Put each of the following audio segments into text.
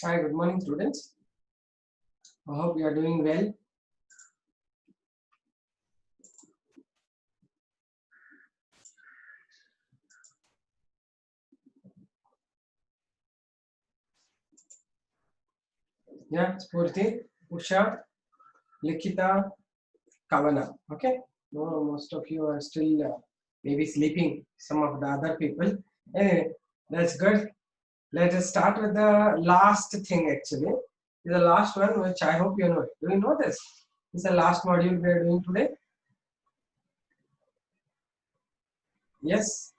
Hi, good morning, students. I hope you are doing well. Yeah, Spurti, Usha, Likita, Kavana. Okay. No, most of you are still maybe sleeping. Some of the other people. Anyway, that's good. Let us start with the last thing. Actually, the last one, which I hope you know. Do you know this? This is the last module we are doing today. Yes.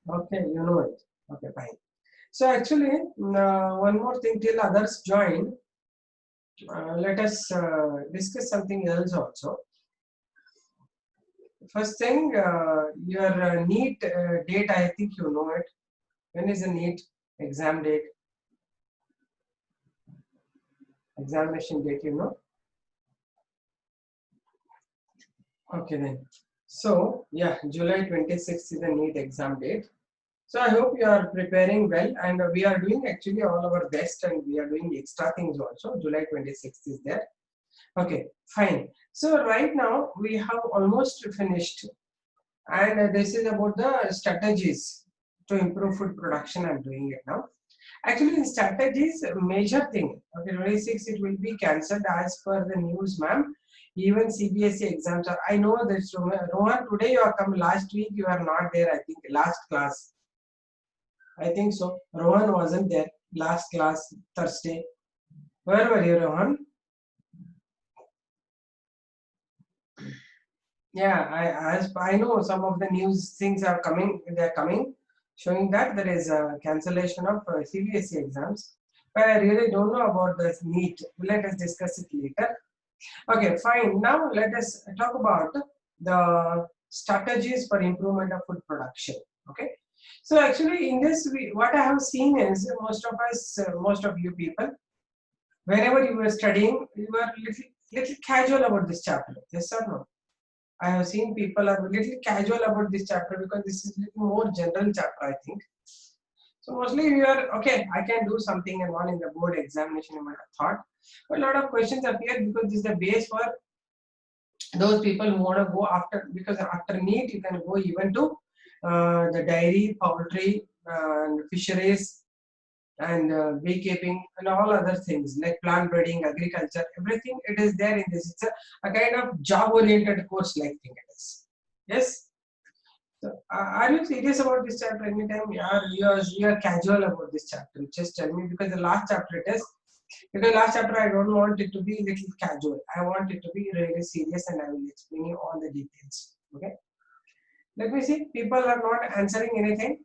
Okay, you know it. Okay, fine. So actually, one more thing till others join. Let us discuss something else also. First thing, your NEET date, I think you know it. When is the NEET exam date? Examination date, you know? Okay then. So, yeah, July 26th is the NEET exam date. So, I hope you are preparing well, and we are doing actually all our best, and we are doing extra things also. July 26th is there. Okay, fine. So, right now we have almost finished, and this is about the strategies to improve food production. I'm doing it now. Actually, in strategies, major thing. Okay, 26 it will be cancelled as per the news, ma'am. Even CBSE exams are. I know this, Rohan. Today you are come. Last week you are not there. I think last class. I think so. Rohan wasn't there last class Thursday. Where were you, Rohan? Yeah, as I know some of the news things are coming. They are coming, showing that there is a cancellation of CBSE exams. But I really don't know about this NEET. Let us discuss it later. Okay, fine. Now let us talk about the strategies for improvement of food production. Okay. So actually, in this, what I have seen is most of us, most of you people, whenever you were studying, you were little casual about this chapter. Yes or no? I have seen people are little casual about this chapter because this is little more general chapter, I think. So mostly you are okay. I can do something and all in the board examination. You might have thought, but a lot of questions appear because this is the base for those people who want to go after, because after NEET you can go even to the dairy, poultry, and fisheries, and beekeeping and all other things like plant breeding, agriculture, everything it is there in this. It's a kind of job oriented course like thing it is. Yes. So, are you serious about this chapter? Anytime you are casual about this chapter, just tell me, because the last chapter it is. Because last chapter I don't want it to be little casual. I want it to be really serious, and I will explain you all the details. Okay. Let me see. People are not answering anything.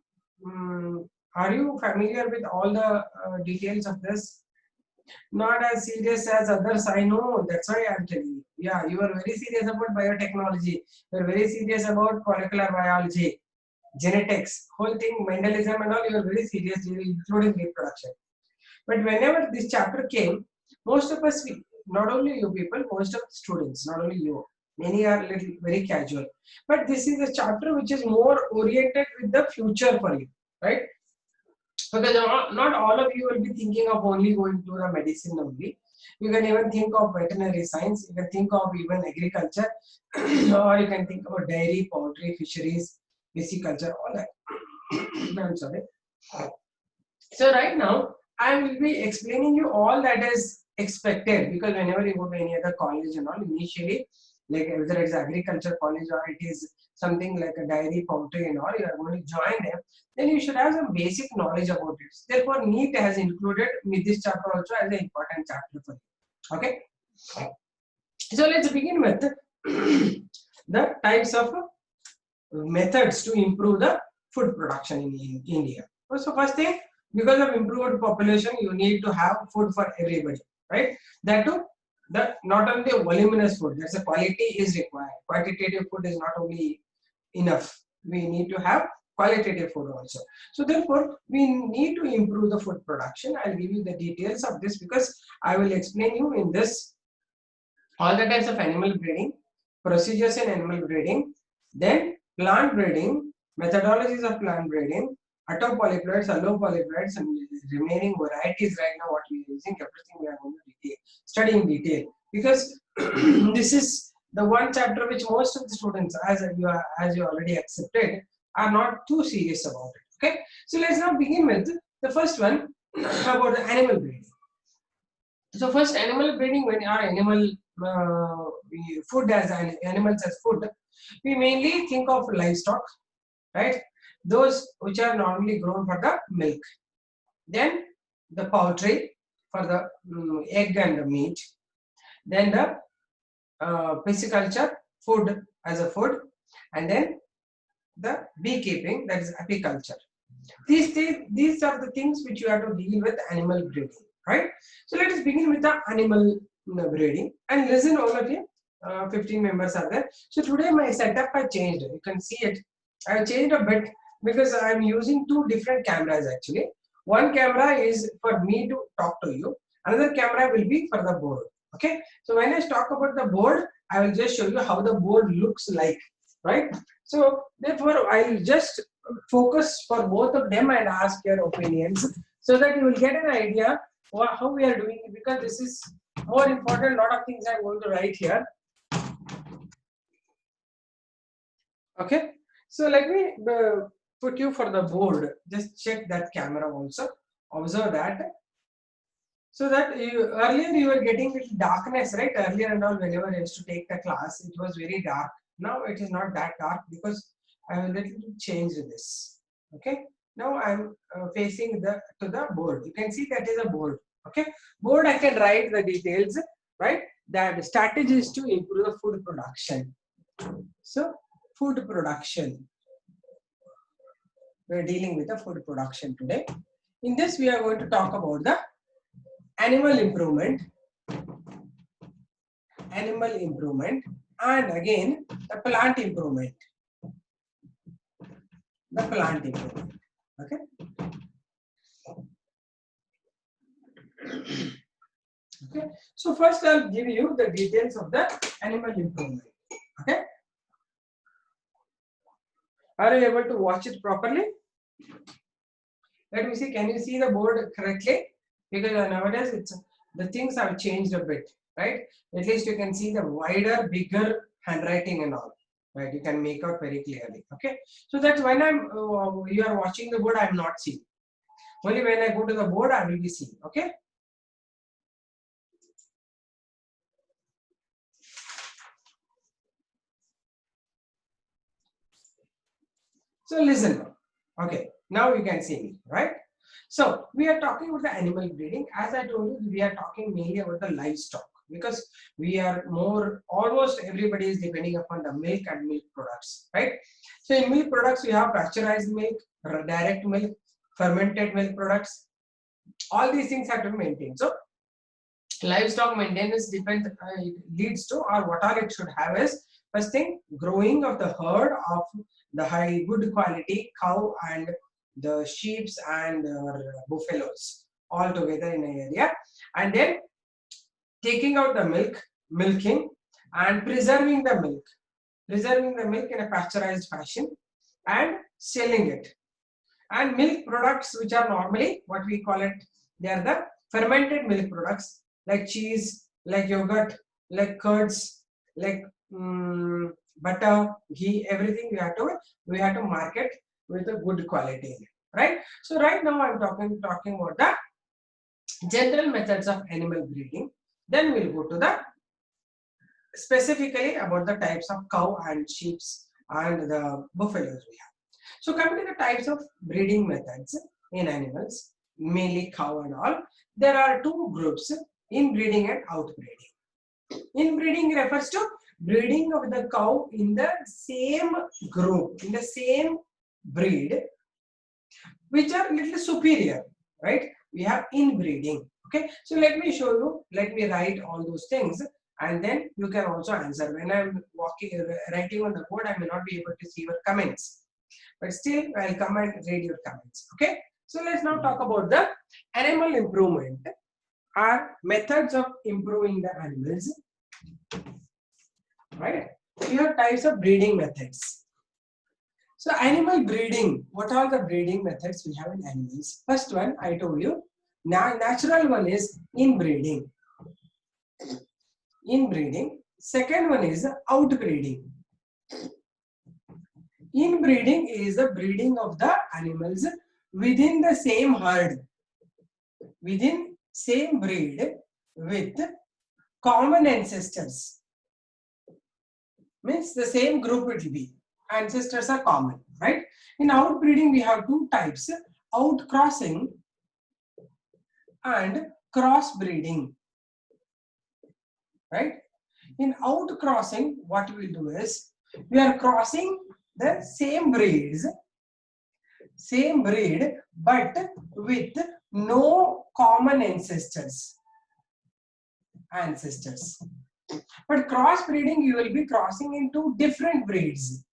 Are you familiar with all the details of this? Not as serious as others. I know. That's why I'm telling you. Yeah, you are very serious about biotechnology. You are very serious about molecular biology, genetics, whole thing, Mendelism and all. You are very serious, including reproduction. But whenever this chapter came, most of us, not only you people, most of the students, not only you, many are little very casual. But this is a chapter which is more oriented with the future for you, right? Because not all of you will be thinking of only going to the medicine only. You can even think of veterinary science, you can think of even agriculture, or you can think about dairy, poultry, fisheries, pisciculture, all that. I'm sorry. So right now, I will be explaining you all that is expected, because whenever you go to any other college and all, initially, like whether it's agriculture college or it is something like a dairy, poultry and all, you are going to join them, then you should have some basic knowledge about it. Therefore, NEET has included this chapter also as an important chapter for you. Okay. So let's begin with the types of methods to improve the food production in India. So first thing, because of improved population, you need to have food for everybody, right? That too, the not only voluminous food, that's a quality is required. Quantitative food is not only enough. We need to have qualitative food also. So therefore, we need to improve the food production. I'll give you the details of this because I will explain you in this all the types of animal breeding, procedures in animal breeding, then plant breeding, methodologies of plant breeding, Autopolyploids, allopolyploids, and remaining varieties right now what we are using, everything we are going to study in detail, because this is the one chapter which most of the students, as you already accepted, are not too serious about it. Okay, so let's now begin with the first one about the animal breeding. So first, animal breeding, when our animal food as animals as food, we mainly think of livestock, right? Those which are normally grown for the milk. Then the poultry for the egg and the meat. Then the pisciculture, food as a food, and then the beekeeping, that is apiculture. These are the things which you have to deal with animal breeding, right? So let us begin with the animal breeding, and listen, all of you. 15 members are there. So today my setup I changed. You can see it. I have changed a bit because I am using two different cameras actually. One camera is for me to talk to you. Another camera will be for the board. Okay. So when I talk about the board, I will just show you how the board looks like, right? So therefore, I will just focus for both of them and ask your opinions so that you will get an idea how we are doing it, because this is more important. A lot of things I'm going to write here. Okay, so let me put you for the board. Just check that camera also. Observe that. So that earlier you were getting little darkness, right? Earlier and all, whenever I used to take the class, it was very dark. Now it is not that dark because I have little changed this. Okay. Now I'm facing to the board. You can see that is a board. Okay. Board I can write the details, right? That strategy is to improve the food production. So food production. We are dealing with the food production today. In this, we are going to talk about the animal improvement, and again the plant improvement. Okay. Okay. So first, I'll give you the details of the animal improvement. Okay. Are you able to watch it properly? Let me see. Can you see the board correctly? Because nowadays the things have changed a bit, right? At least you can see the wider, bigger handwriting and all, right? You can make out very clearly. Okay. So that's when you are watching the board, I'm not seeing. Only when I go to the board, I will be seeing. Okay. So listen. Okay. Now you can see me, right? So we are talking about the animal breeding. As I told you, we are talking mainly about the livestock, because we are almost everybody is depending upon the milk and milk products, right? So in milk products, we have pasteurized milk, direct milk, fermented milk products. All these things have to be maintained. So livestock maintenance leads to, or what all it should have is, first thing, growing of the herd of the good quality cow and the sheep and buffaloes all together in an area, and then taking out the milking and preserving the milk in a pasteurized fashion and selling it. And milk products, which are normally what we call it, they are the fermented milk products like cheese, like yogurt, like curds, like butter, ghee, everything we have to market with a good quality, right? So right now I'm talking about the general methods of animal breeding. Then we'll go to the specifically about the types of cow and sheep and the buffaloes we have. So coming to the types of breeding methods in animals, mainly cow and all, there are two groups: inbreeding and outbreeding. Inbreeding refers to breeding of the cow in the same group, in the same breed, which are little superior, right? We have inbreeding. Okay, so let me show you. Let me write all those things, and then you can also answer. When I'm writing on the board, I may not be able to see your comments, but still I'll come and read your comments. Okay, so let's now talk about the animal improvement, or methods of improving the animals, right? We have types of breeding methods. So animal breeding, what are the breeding methods we have in animals? First one, I told you, natural one is inbreeding. Inbreeding. Second one is outbreeding. Inbreeding is the breeding of the animals within the same herd, within same breed with common ancestors. Means the same group it will be. Ancestors are common, right? In outbreeding, we have two types: outcrossing and crossbreeding, right? In outcrossing, what we will do is we are crossing the same breeds, same breed, but with no common ancestors. But crossbreeding, you will be crossing into different breeds.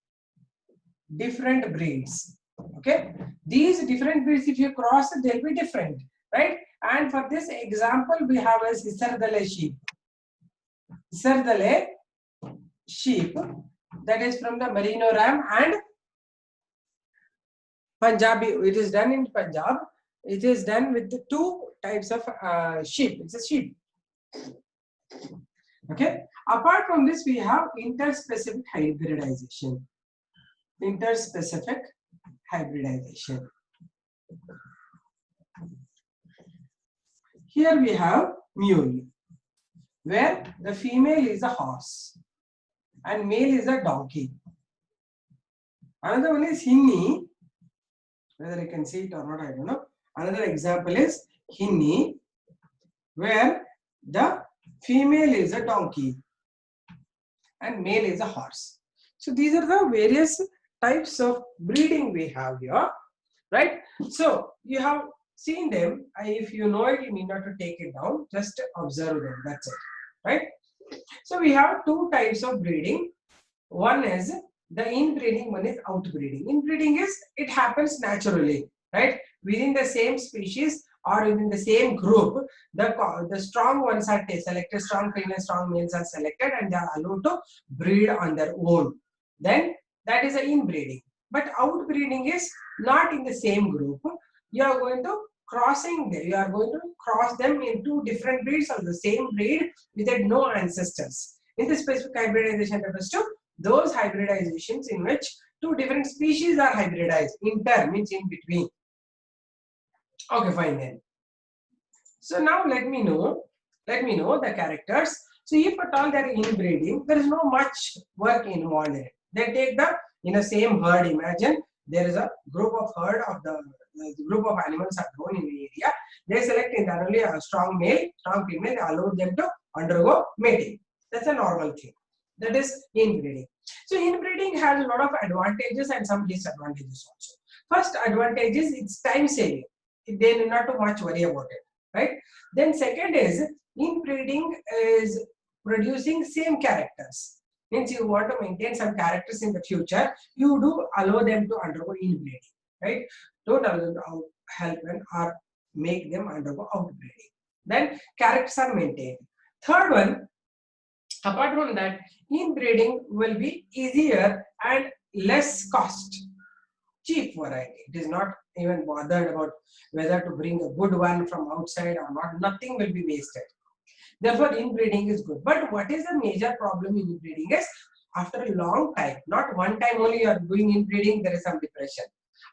Okay, these different breeds, if you cross, they'll be different, right? And for this example, we have a Sardale sheep. Sardale sheep, that is from the Merino ram and Punjabi. It is done in Punjab. It is done with the two types of sheep. It's a sheep. Okay. Apart from this, we have interspecific hybridization. Interspecific hybridization. Here we have mule, where the female is a horse and male is a donkey. Another one is hinni. Whether you can see it or not, I don't know. Another example is hinni, where the female is a donkey and male is a horse. So these are the various types of breeding we have here, right? So you have seen them. If you know it, you need not to take it down. Just observe them. That's it, right? So we have two types of breeding. One is the inbreeding, one is outbreeding. Inbreeding is, it happens naturally, right? Within the same species or within the same group, the strong ones are selected, strong females, strong males are selected, and they are allowed to breed on their own. Then that is the inbreeding. But outbreeding is not in the same group. You are going to crossing them. You are going to cross them into different breeds of the same breed with no ancestors. Interspecific hybridization refers to those hybridizations in which two different species are hybridized. Inter means in between. Okay, fine then. So now let me know the characters. So if at all they are inbreeding, there is no much work involved in it. They take the same herd. Imagine there is a group of herd of the group of animals are grown in the area. They select internally a strong male, strong female. They allow them to undergo mating. That's a normal thing. That is inbreeding. So inbreeding has a lot of advantages and some disadvantages also. First advantage is it's time saving. They need not too much worry about it, right? Then second is inbreeding is producing same characters. Means you want to maintain some characters in the future, you do allow them to undergo inbreeding, right? Don't allow them to help them or make them undergo outbreeding. Then characters are maintained. Third one, apart from that, inbreeding will be easier and less cost. Cheap variety. It is not even bothered about whether to bring a good one from outside or not. Nothing will be wasted. Therefore, inbreeding is good. But what is the major problem in inbreeding is after a long time, not one time only you are doing inbreeding, there is some depression.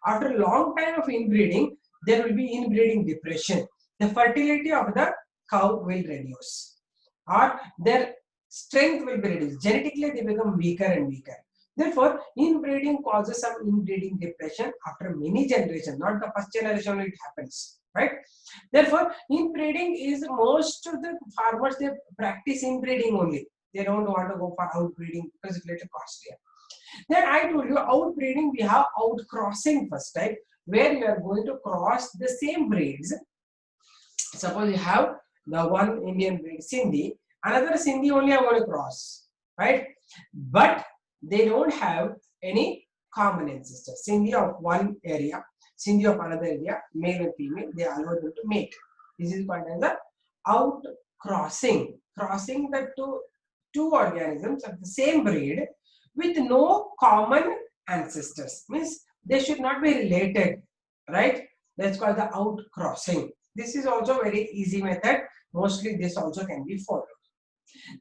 After a long time of inbreeding, there will be inbreeding depression. The fertility of the cow will reduce or their strength will be reduced. Genetically, they become weaker and weaker. Therefore, inbreeding causes some inbreeding depression after many generations, not the first generation it happens, right? Therefore, inbreeding is most of the farmers, they practice inbreeding only. They don't want to go for outbreeding because it's a little costlier. Then I told you outbreeding, we have outcrossing first type, where you are going to cross the same breeds. Suppose you have the one Indian breed, Sindhi, another Sindhi only are going to cross, right? But they don't have any common ancestors. Sindhi of one area, Sindhi of another area, male and female, they allow them to mate. This is called as the outcrossing, crossing the two organisms of the same breed with no common ancestors. Means they should not be related, right? That's called the outcrossing. This is also very easy method. Mostly this also can be followed.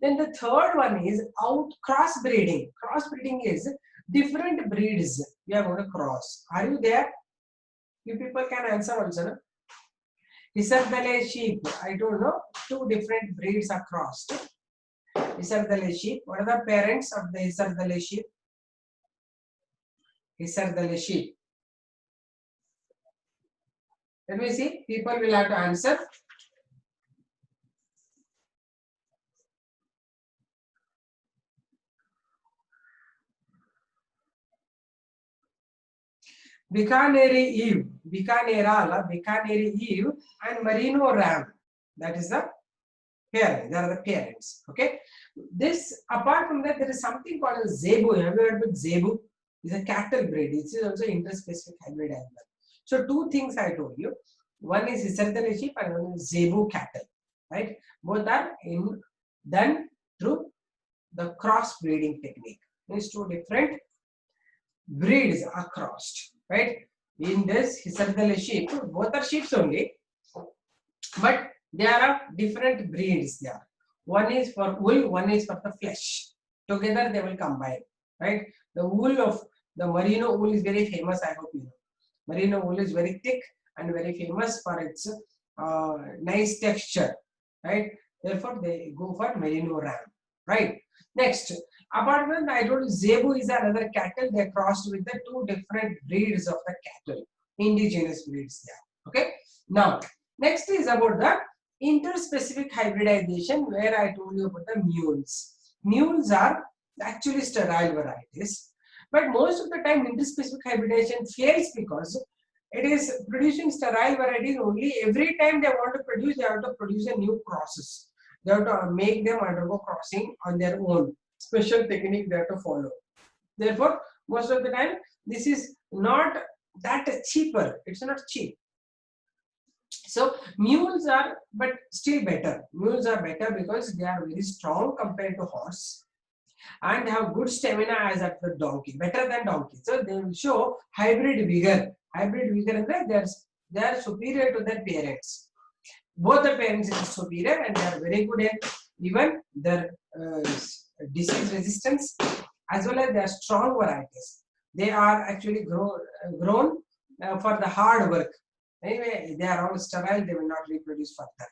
Then the third one is out crossbreeding. Crossbreeding is different breeds we are going to cross. Are you there? You people can answer also. No? Hisardale sheep. I don't know. Two different breeds are crossed. Hisardale sheep. What are the parents of the Hisardale sheep? Hisardale sheep. Let me see. People will have to answer. Bikaneri Eve, Bikaneri Eve, and Merino Ram. That is the parent. They are the parents. Okay. This apart from that, there is something called a Zebu. Have you heard of Zebu? It's a cattle breed. It is also interspecific hybrid as well. So two things I told you. One is Hisardale sheep and one is Zebu cattle. Right. Both are done through the cross breeding technique. These two different breeds are crossed, right? In this Hisardale sheep, both are sheep only, but there are different breeds there. One is for wool, one is for the flesh. Together they will combine, right? The wool of the merino wool is very famous, I hope you know. Merino wool is very thick and very famous for its nice texture, right? Therefore, they go for merino ram, right? Next, apart from that, I told you Zebu is another cattle. They crossed with the two different breeds of the cattle, indigenous breeds there. Okay. Now, next is about the interspecific hybridization, where I told you about the mules. Mules are actually sterile varieties, but most of the time interspecific hybridization fails because it is producing sterile varieties only. Every time they want to produce, they have to produce a new process. They have to make them undergo crossing on their own. Special technique they have to follow. Therefore, most of the time, this is not that cheaper. It's not cheap. So mules are, but still better. Mules are better because they are very strong compared to horse, and they have good stamina as at the donkey, better than donkey. So they will show hybrid vigor. Hybrid vigor, and they are superior to their parents. Both the parents are superior, and they are very good in even their disease resistance, as well as they are strong varieties. They are actually grown for the hard work. Anyway, they are all sterile, they will not reproduce further.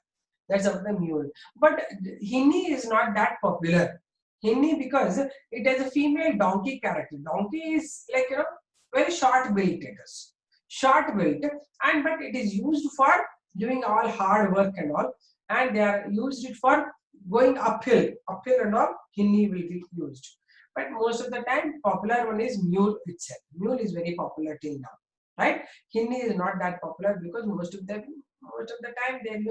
That's about the mule. But Hinni is not that popular. Hinni because it has a female donkey character. Donkey is like, very short built it is. Short built, and but it is used for doing all hard work and all, and they are used it for going uphill and all. Hinni will be used. But most of the time, popular one is mule itself. Mule is very popular till now, right? Hinni is not that popular because most of the time they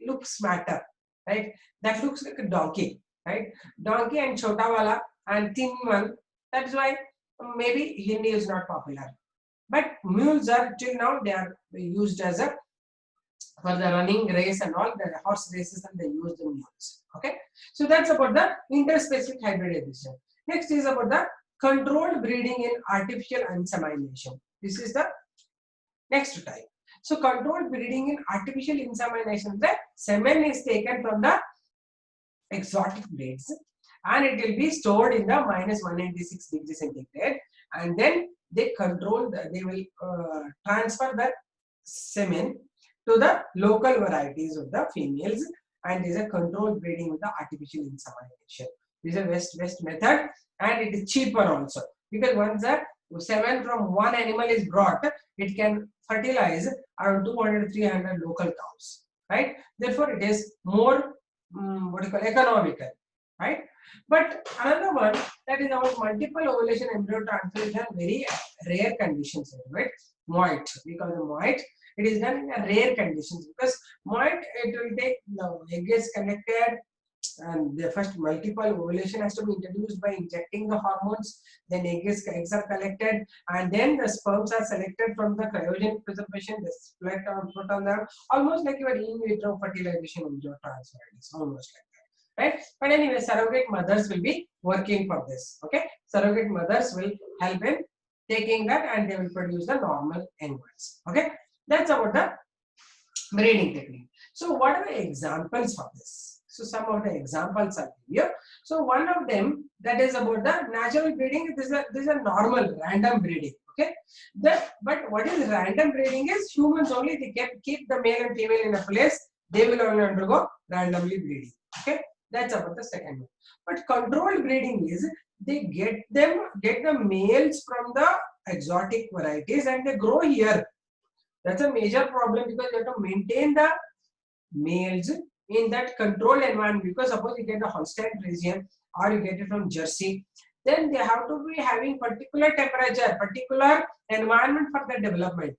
looks matter, right? That looks like a donkey, right? Donkey and chotawala and thin one. That's why maybe Hindi is not popular. But mules are till now they are used as a for the running race and all the horse races, and they use the mules. Okay, so that's about the interspecific hybridization. Next is about the controlled breeding in artificial insemination. This is the next type. So controlled breeding in artificial insemination, the semen is taken from the exotic breeds and it will be stored in the minus 196 degrees centigrade, and then they will transfer the semen to the local varieties of the females, and is a controlled breeding with the artificial insemination. This is a west method, and it is cheaper also, because once the semen from one animal is brought, it can fertilize around 200-300 local cows, right? Therefore, it is more economical, right? But another one, that is about multiple ovulation embryo transfer, is done very rare conditions, right? Moit, we call them moit. It is done in a rare conditions, because moit, it will take the egg is collected, and the first multiple ovulation has to be introduced by injecting the hormones. Then eggs are collected, and then the sperms are selected from the cryogenic preservation. They split or put on them, almost like your in vitro fertilization embryo transfer. It's almost like that, right? But anyway, surrogate mothers will be working for this. Okay, surrogate mothers will help in taking that and they will produce the normal young ones. Okay, that's about the breeding technique. So what are the examples for this? So some of the examples are here. So one of them, that is about the natural breeding. This is a normal random breeding. Okay, but what is random breeding is humans only, they keep the male and female in a place, they will only undergo randomly breeding. Okay, that's about the second one. But controlled breeding is they get the males from the exotic varieties and they grow here. That's a major problem because you have to maintain the males in that controlled environment. Because suppose you get the Holstein Friesian or you get it from Jersey, then they have to be having particular temperature, particular environment for their development.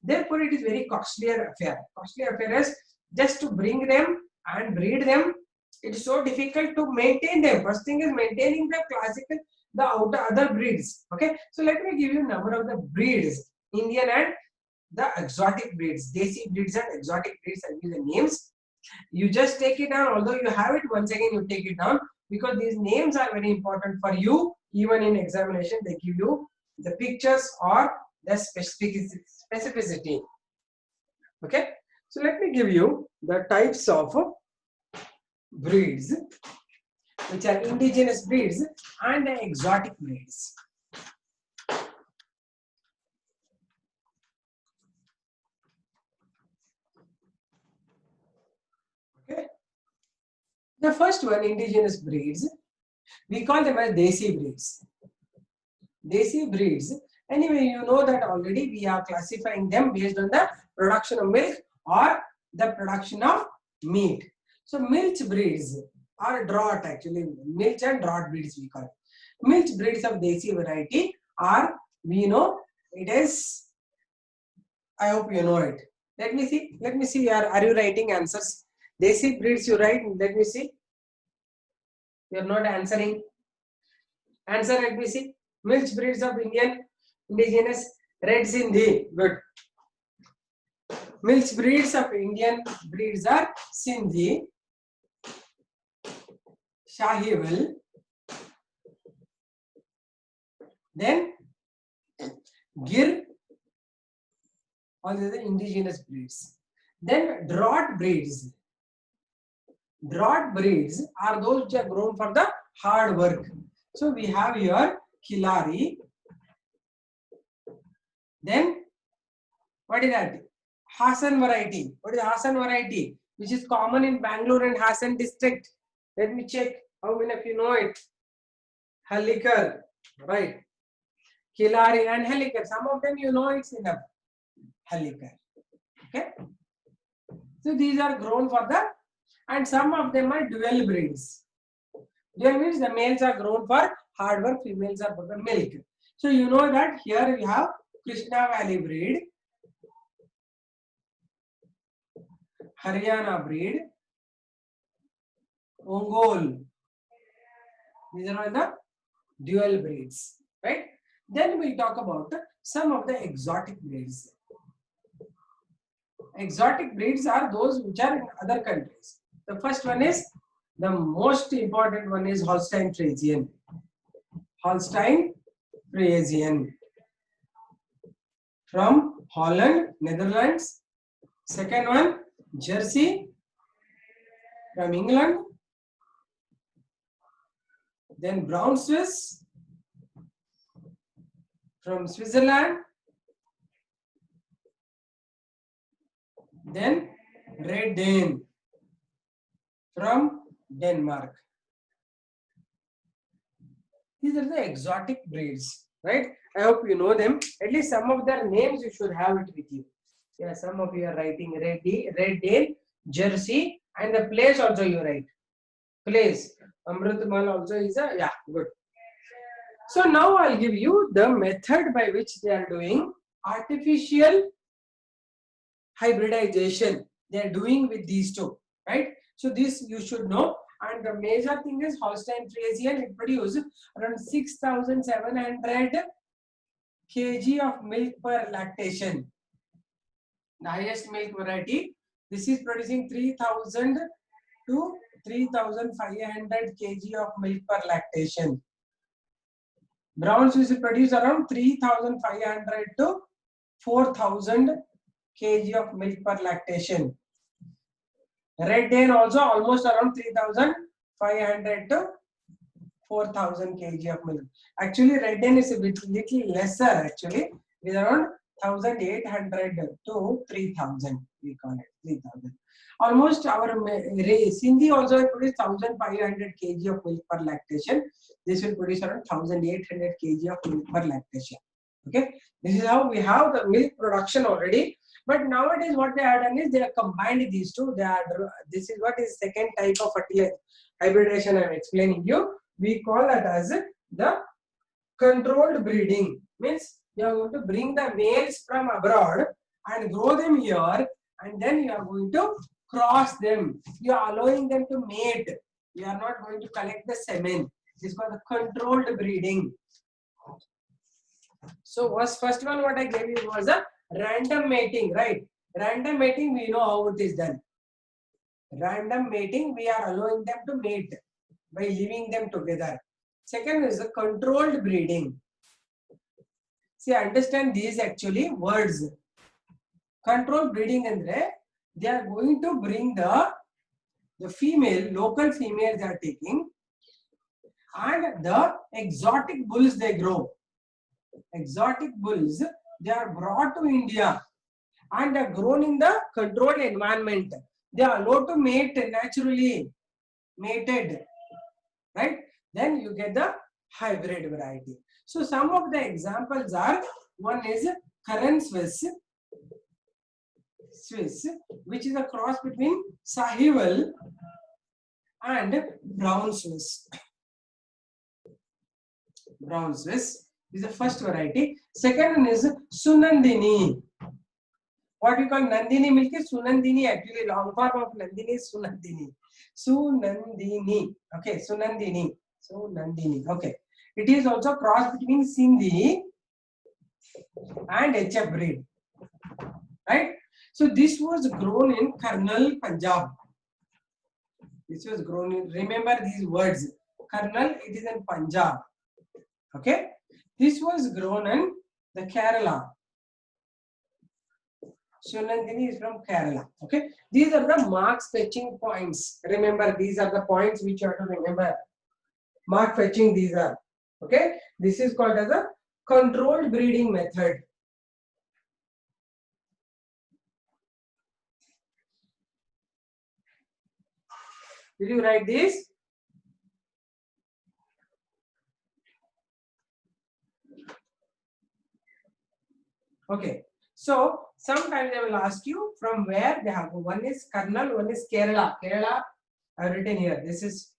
Therefore, it is very costlier affair. Costly affair is just to bring them and breed them. It is so difficult to maintain them. First thing is maintaining the classical, the other breeds. Okay, so let me give you a number of the breeds, Indian and the exotic breeds, desi breeds and exotic breeds. I give the names. You just take it down, although you have it, once again you take it down because these names are very important for you. Even in examination, they give you the pictures or the specificity. Okay, so let me give you the types of breeds, which are indigenous breeds and the exotic breeds. Okay, the first one, indigenous breeds, we call them as desi breeds. Desi breeds, anyway, you know that already. We are classifying them based on the production of milk or the production of meat. So milch breeds or draught, actually milch and draught breeds we call it. Milch breeds of desi variety are, we know it is, I hope you know it. Let me see, are you writing answers? Desi breeds you write, let me see. You are not answering. Answer, let me see. Milch breeds of indigenous red Sindhi. Good. Milch breeds of Indian breeds are Sindhi, Shahiwal, then Gir, all these are indigenous breeds. Then draught breeds. Draught breeds are those which are grown for the hard work. So we have here Khilari. Then what is that? Hassan variety. What is Hassan variety? Which is common in Bangalore and Hassan district. Let me check how many of you know it. Halikar, right? Khilari and Halikar. Some of them you know it's enough. Halikar. Okay. So these are grown for the, and some of them are dual breeds. Dual means the males are grown for hard work, females are for the milk. So you know that here we have Krishna Valley breed, Haryana breed, Ongole. These are all the dual breeds, right? Then we'll talk about some of the exotic breeds. Exotic breeds are those which are in other countries. The first one is, the most important one is Holstein Friesian. Holstein Friesian from Holland, Netherlands. Second one, Jersey from England. Then Brown Swiss from Switzerland. Then Red Dane from Denmark. These are the exotic breeds, right? I hope you know them. At least some of their names you should have it with you. Yeah, some of you are writing Red Dane, Jersey, and the place also you write. Place. Amrutmal also is a, yeah, good. So now I'll give you the method by which they are doing artificial hybridization. They are doing with these two, right? So this you should know. And the major thing is Holstein Friesian. It produces around 6,700 kg of milk per lactation. The highest milk variety. This is producing 3,000 to 3,500 kg of milk per lactation. Brown Swiss will produce around 3,500 to 4,000 kg of milk per lactation. Red Dane also almost around 3,500 to 4,000 kg of milk. Actually, Red Dane is a little lesser. Actually, it is around 1,800 to 3,000. We call it 3,000. Almost our Sindhi also produce 1,500 kg of milk per lactation. This will produce around 1,800 kg of milk per lactation. Okay, this is how we have the milk production already. But nowadays, what they have done is they have combined these two. This is what is second type of fertilizer hybridization I am explaining you. We call that as the controlled breeding. Means you are going to bring the males from abroad and grow them here, and then you are going to cross them. You are allowing them to mate. You are not going to collect the semen. This is called the controlled breeding. So first one what I gave you was a random mating, right? Random mating, we know how it is done. Random mating, we are allowing them to mate by leaving them together. Second is a controlled breeding. See, understand these actually words. Controlled breeding andre, they are going to bring the female, local female they are taking, and the exotic bulls they grow. Exotic bulls, they are brought to India and are grown in the controlled environment. They are allowed to mate naturally, mated, right? Then you get the hybrid variety. So some of the examples are, one is Curran Swiss, which is a cross between Sahiwal and Brown Swiss. Brown Swiss is the first variety. Second one is Sunandini. What we call Nandini milk is Sunandini. Actually, long form of Nandini is Sunandini. Sunandini. Okay, Sunandini. Sunandini. Okay. It is also cross between Sindhi and HF breed. Right? So this was grown in Karnal, Punjab. This was grown in, remember these words. Karnal, it is in Punjab. Okay. This was grown in the Kerala. Sunandini is from Kerala. Okay. These are the mark fetching points. Remember, these are the points which you have to remember. Mark fetching, these are. Okay. This is called as a controlled breeding method. Did you write this? Okay. So sometimes they will ask you from where they have. One is Karnal, one is Kerala. Kerala, I have written here. This is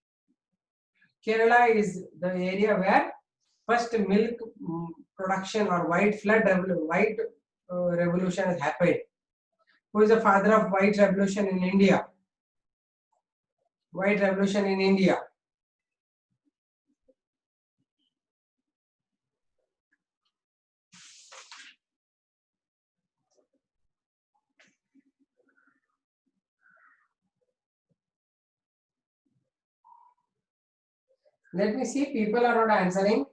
Kerala is the area where first milk production or white revolution has happened. Who is the father of white revolution in India? White revolution in India. Let me see, people are not answering.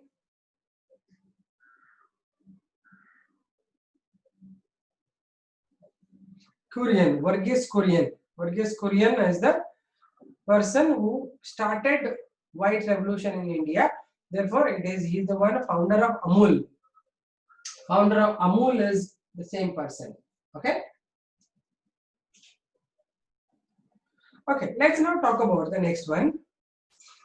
Kurian, Varghese Kurian. Varghese Kurian is the person who started white revolution in India. Therefore, he is the one founder of Amul. Founder of Amul is the same person. Okay. Okay, let's now talk about the next one.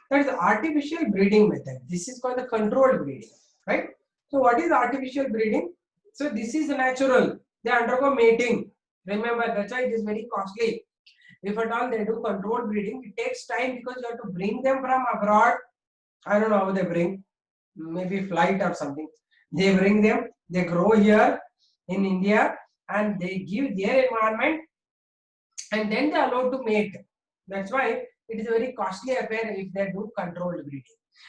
That is the artificial breeding method. This is called the controlled breeding, right? So what is artificial breeding? So this is natural. They undergo mating. Remember, that's why it is very costly. If at all they do controlled breeding, it takes time because you have to bring them from abroad. I don't know how they bring, maybe flight or something. They bring them, they grow here in India, and they give their environment, and then they are allowed to mate. That's why it is a very costly affair if they do controlled breeding.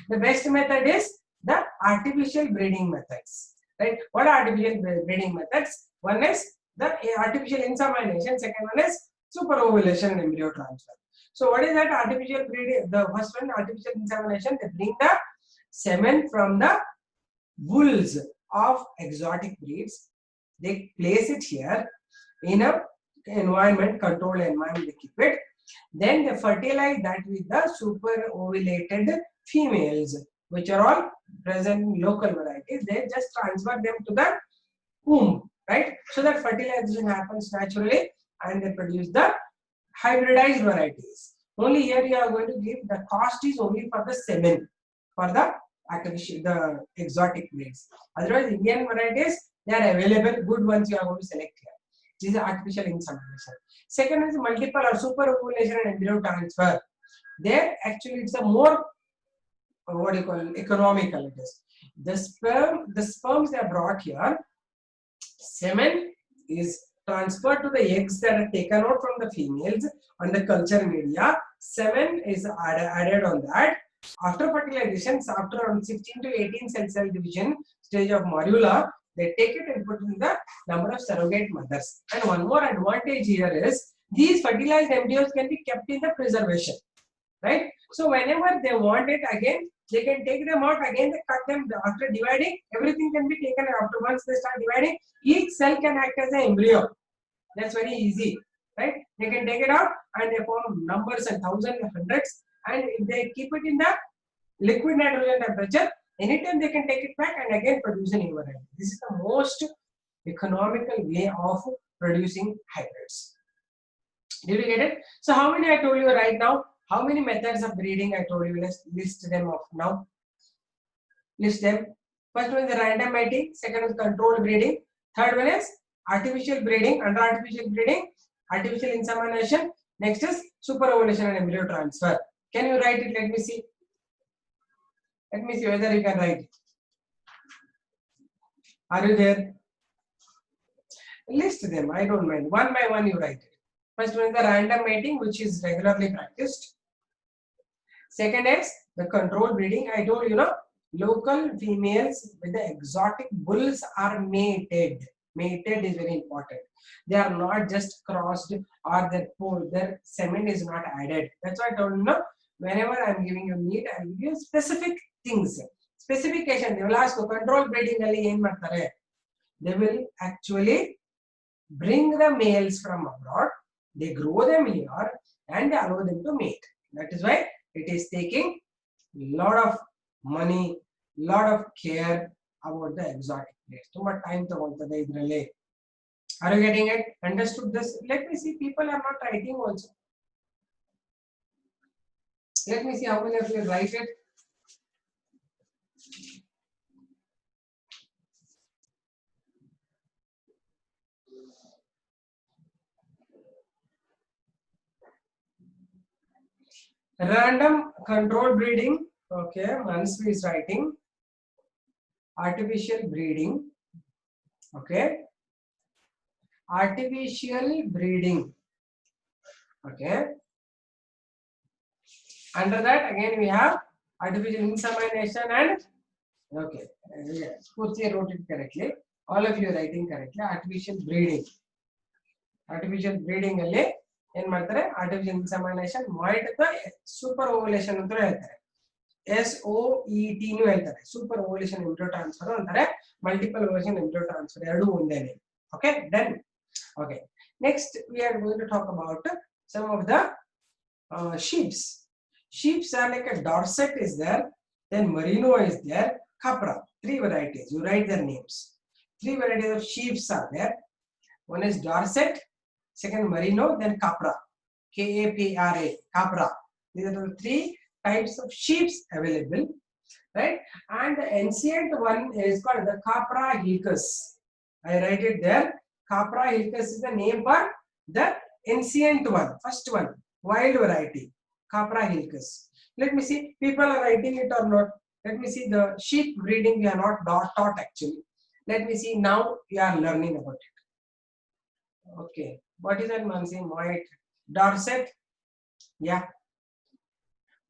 The best method is the artificial breeding methods. Right? What are artificial breeding methods? One is the artificial insemination. Second one is superovulation and embryo transfer. So what is that artificial breeding? The first one, artificial insemination. They bring the semen from the bulls of exotic breeds. They place it here in a environment, controlled environment, they keep it. Then they fertilize that with the super ovulated females, which are all present in local varieties. They just transfer them to the womb, right? So that fertilization happens naturally and they produce the hybridized varieties. Only here you are going to give the cost is only for the semen, for the artificial, the exotic breeds. Otherwise, Indian varieties, they are available, good ones you are going to select here. This is artificial insemination. Second is multiple or super ovulation and embryo transfer. There actually it's a more what do you call it, economical. It is the sperms they are brought here. Semen is transferred to the eggs that are taken out from the females on the culture media. Semen is added on that. After fertilization, after around 16 to 18 cell division stage of morula, they take it and put in the number of surrogate mothers. And one more advantage here is these fertilized embryos can be kept in the preservation, right? So whenever they want it again, they can take them out again, they cut them after dividing, everything can be taken after once they start dividing, each cell can act as an embryo. That's very easy, right? They can take it out and they form numbers and thousands and hundreds, and if they keep it in the liquid nitrogen temperature, anytime they can take it back and again produce a new variety. This is the most economical way of producing hybrids. Did you get it? So how many I told you right now? How many methods of breeding I told you? Let's list them off now. List them. First one is the random mating. Second is controlled breeding. Third one is artificial breeding. Under artificial breeding, artificial insemination. Next is super ovulation and embryo transfer. Can you write it? Let me see. Let me see whether you can write it. Are you there? List them. I don't mind. One by one you write it. First one is the random mating, which is regularly practiced. Second is the controlled breeding. I told you, local females with the exotic bulls are mated. Mated is very important. They are not just crossed or their semen is not added. That's why I told you, whenever I am giving you meat, I will give you specific things. Specification. They will ask you, controlled breeding alli en martare. They will actually bring the males from abroad. They grow them here and they allow them to mate. That is why it is taking lot of money, lot of care about the exotic place. Too much time ತಗೊಳ್ತದೆ ಇದರಲ್ಲಿ. Are you getting it? Understood this? Let me see. People are not writing also. Let me see how many of you write it. Random control breeding. Okay, Manasvi is writing. Artificial breeding. Okay. Artificial breeding. Okay. Under that again we have artificial insemination and okay. Spurti wrote it correctly. All of you are writing correctly. Artificial breeding. Artificial breeding alli ಏನು ಮಾಡ್ತಾರೆ artificial insemination ಮಾಡಿದ super ovulation ಅಂತ ಹೇಳ್ತಾರೆ. SOET ನು ಹೇಳ್ತಾರೆ. Super ovulation embryo transfer ಅಂತಾರೆ. Multiple ovulation embryo transfer ಎರಡು ಒಂದೇನೆ. Okay, done. Okay, next we are going to talk about some of the sheeps. Sheeps are like a Dorset is there, then Merino is there, Capra. Three varieties. You write their names. Three varieties of sheeps are there. One is Dorset, second Merino, then Capra. K-A-P-R-A, Capra. These are the three types of sheeps available, right? And the ancient one is called the Capra hilcus. I write it there. Capra hilcus is the name for the ancient one, first one, wild variety, Capra hilcus. Let me see, people are writing it or not. Let me see, the sheep breeding we are not taught actually. Let me see, now we are learning about it. Okay, what is that, Mansi? White, Dorset, yeah,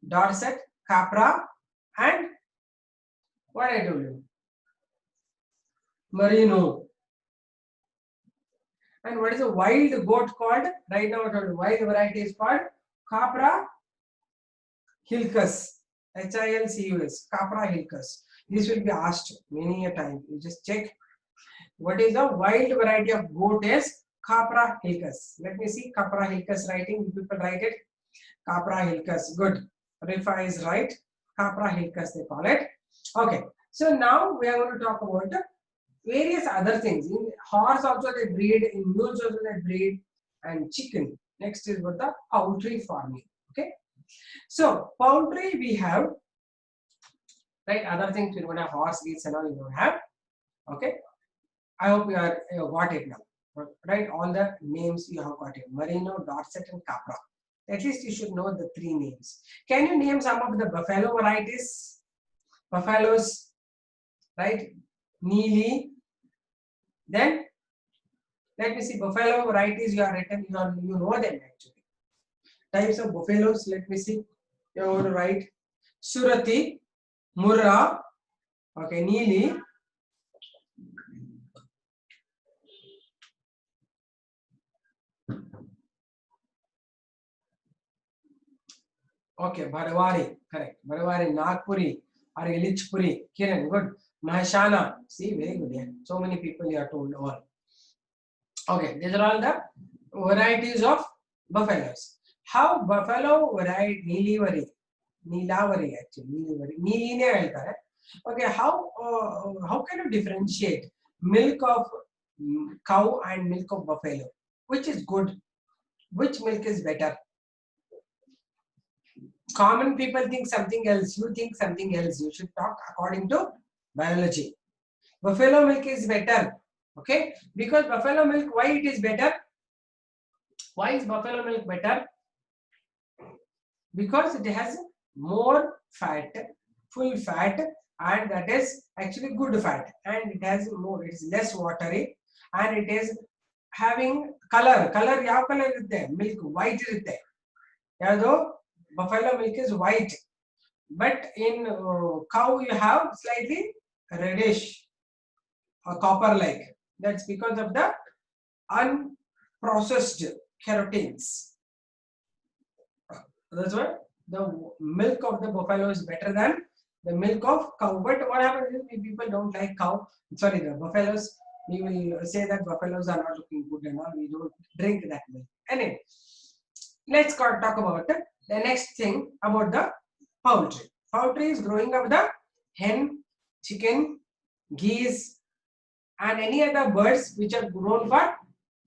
Dorset, Capra, and what I told you, Merino. And what is a wild goat called? Right now, I told you, wild variety is called Capra hilcus. HILCUS, Capra hilcus. This will be asked many a time. You just check what is the wild variety of goat is Capra hilcus. Let me see Capra hilcus writing. People write it. Capra hilcus. Good. Rifa is right. Capra hilcus they call it. Okay. So now we are going to talk about various other things. In horse also they breed, in mules also they breed, and chicken. Next is what the poultry farming. Okay. So poultry we have, right? Other things we don't have horse, geese, and all we don't have. Okay. I hope you are got it now. Right? All the names you have got it. Merino, Dorset, and Capra. At least you should know the three names. Can you name some of the buffalo varieties? Buffaloes, right? Neely. Then let me see buffalo varieties you are written. You know them actually. Types of buffaloes. Let me see. You are going to write Surati, Murra. Okay, Neely. Okay, Bharwari, correct. Bharwari, Nagpuri, or Ilichpuri. Kiran, good. Mahashana, see, very good. Yeah. So many people you are told all. Okay, these are all the varieties of buffaloes. How buffalo variety, Neelavari actually, Neeli ne ಹೇಳ್ತಾರೆ. Okay, how can you differentiate milk of cow and milk of buffalo? Which is good? Which milk is better? Common people think something else. You think something else. You should talk according to biology. Buffalo milk is better. Okay, because buffalo milk, why it is better? Why is buffalo milk better? Because it has more fat, full fat, and that is actually good fat, and it has more, it is less watery, and it is having color. Color, ಯಾವ color ಇರುತ್ತೆ? Milk white ಇರುತ್ತೆ. ಯಾವುದು? Buffalo milk is white, but in cow you have slightly reddish or copper like. That's because of the unprocessed carotenes. That's why the milk of the buffalo is better than the milk of cow. But what happens is people don't like cow. Sorry, the buffaloes. We will say that buffaloes are not looking good and all. We don't drink that milk. Anyway, let's talk about the next thing about the poultry. Poultry is growing up the hen, chicken, geese, and any other birds which are grown for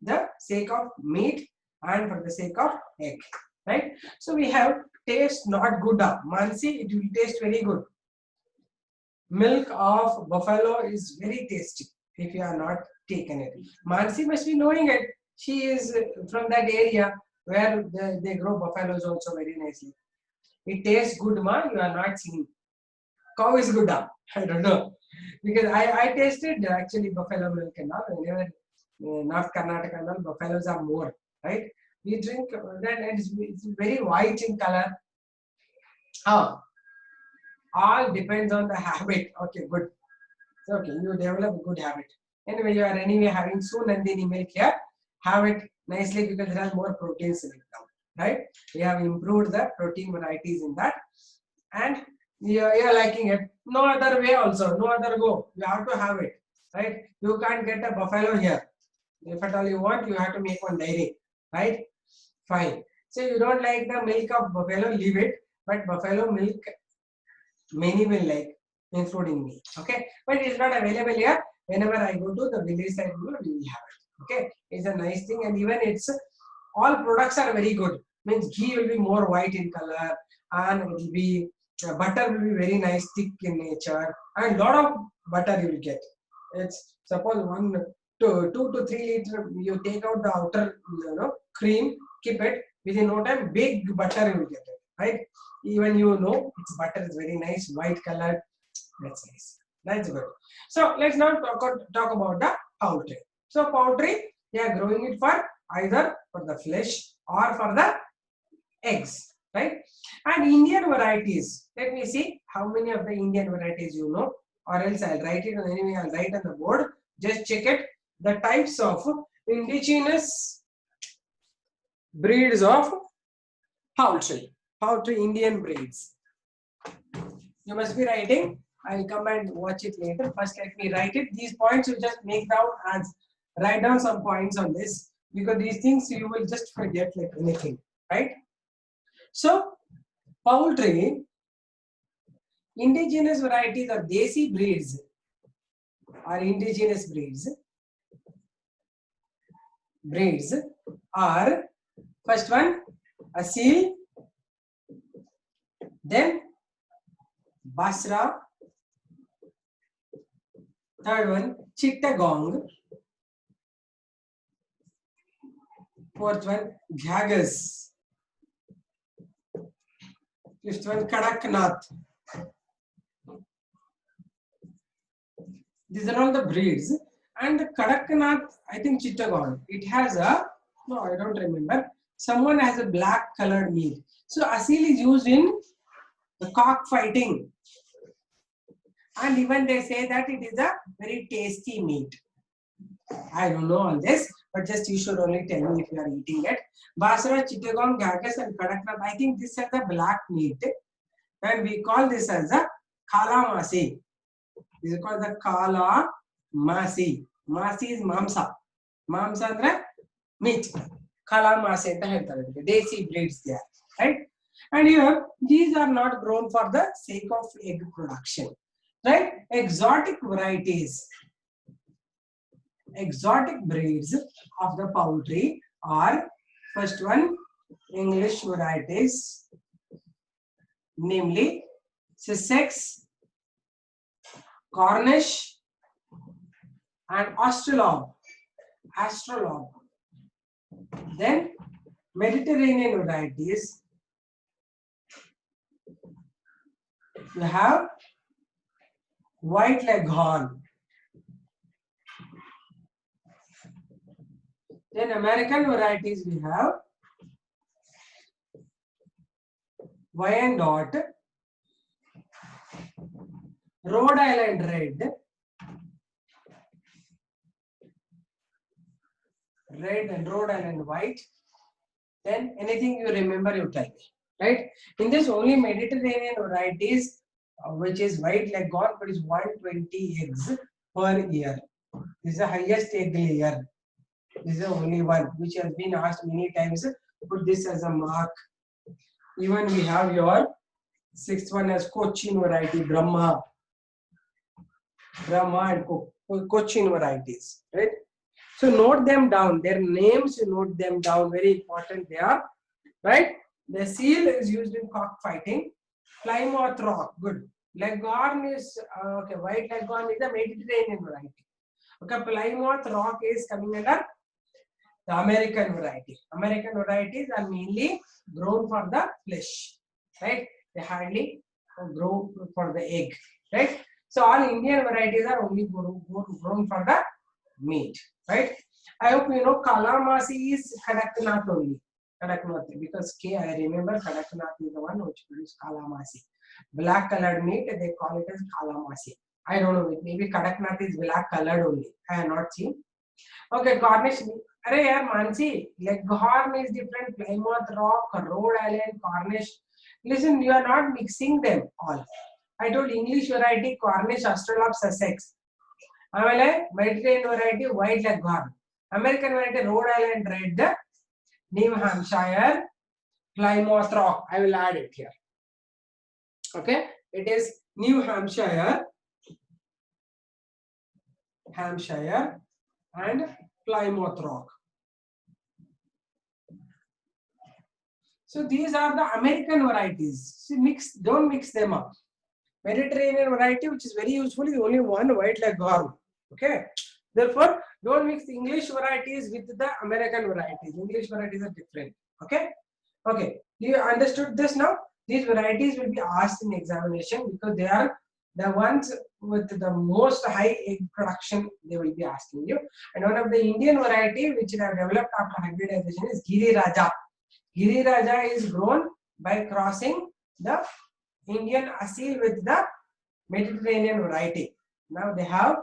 the sake of meat and for the sake of egg. Right? So we have taste not good. Mansi, it will taste very good. Milk of buffalo is very tasty if you are not taken it. Mansi must be knowing it. She is from that area where they grow buffaloes also very nicely. It tastes good, ma. You are not seeing. Cow is good. I don't know. Because I tasted actually buffalo milk and all. Whenever North Karnataka and all, buffaloes are more. Right? We drink that, and it's very white in color. All depends on the habit. Okay, good. So, okay, you develop a good habit. Anyway, you are anyway having Sunandini milk here. Have it nicely because it has more proteins in it now. Right? We have improved the protein varieties in that, and you are liking it. No other way also. No other go. You have to have it. Right? You can't get a buffalo here. If at all you want, you have to make one dairy. Right? Fine. So you don't like the milk of buffalo, leave it. But buffalo milk, many will like, including me. Okay, but it's not available here. Whenever I go to the village side, we will have it. Okay, it's a nice thing, and even it's all products are very good. Means ghee will be more white in color, and it will be butter will be very nice, thick in nature, and lot of butter you will get. It's suppose 2 to 3 liter. You take out the outer, cream, keep it within no time. Big butter you will get it. Right? Even its butter is very nice, white color. That's nice. That's good. So let's now talk about the poultry. So poultry, they are growing it for either for the flesh or for the eggs, right? And Indian varieties. Let me see how many of the Indian varieties you know, or else I'll write it. Anyway, I'll write on the board. Just check it. The types of indigenous breeds of poultry. Indian breeds. You must be writing. I will come and watch it later. First, let me write it. These points you just make down as write down some points on this, because these things you will just forget like anything, right? So, poultry, indigenous varieties or desi breeds or indigenous breeds are, first one, Asil, then Basra, third one, Chittagong, fourth one, Ghagas, fifth one, Kadaknath. These are all the breeds. And the Kadaknath, I think Chittagong, it has a, no, I don't remember, someone has a black colored meat. So Asil is used in the cockfighting. And even they say that it is a very tasty meat. I don't know all this, but just you should only tell me if you are eating it. Basra, Chittagong, Ghagas and Kadaknath, I think this is the black meat. And we call this as a Kala Masi. This is called the Kala Masi. Masi is Mamsa. Mamsa andre meat. Kala Masi anta heltare. Desi breeds there, right? And here, these are not grown for the sake of egg production, right? Exotic varieties, exotic breeds of the poultry are, first one, English varieties, namely Sussex, Cornish and Australorp. Then Mediterranean varieties, you have White Leghorn. Then American varieties we have Wyandotte, Rhode Island Red, and Rhode Island White. Then anything you remember, you tell me, right? In this, only Mediterranean varieties, which is White Leghorn, produce 120 eggs per year. This is the highest egg layer. This is the only one which has been asked many times. Put this as a mark. Even we have your sixth one as Cochin variety, Brahma and Cochin varieties, right? So note them down. Their names, you note them down. Very important they are, right? The seal is used in cockfighting. Plymouth Rock, good. Leghorn is okay. White Leghorn is a Mediterranean variety. Okay, Plymouth Rock is coming under the American variety. American varieties are mainly grown for the flesh, right? They hardly grow for the egg, right? So all Indian varieties are only grown for the meat, right? I hope you know Kala Masi is Kadaknath only. Kadaknath, because I remember Kadaknath is the one which produces Kala Masi. Black colored meat, they call it as Kala Masi. I don't know, maybe Kadaknath is black colored only. I have not seen. Okay, Cornish. Arey yaar, Mansi, Leghorn is different, Plymouth Rock, Rhode Island, Cornish. Listen, you are not mixing them all. I told English variety, Cornish, Australorp, Sussex. Mediterranean variety, White Leghorn. American variety, Rhode Island Red, New Hampshire, Plymouth Rock. I will add it here. Okay, it is New Hampshire, and Plymouth Rock. So these are the American varieties. See, don't mix them up. Mediterranean variety, which is very useful, is only one, White Leghorn. Okay. Therefore, don't mix the English varieties with the American varieties. English varieties are different. Okay. Okay. You understood this now? These varieties will be asked in examination because they are the ones with the most high egg production. They will be asking you. And one of the Indian variety which they have developed after hybridization is Giri Raja. Giri Raja is grown by crossing the Indian Asil with the Mediterranean variety. Now they have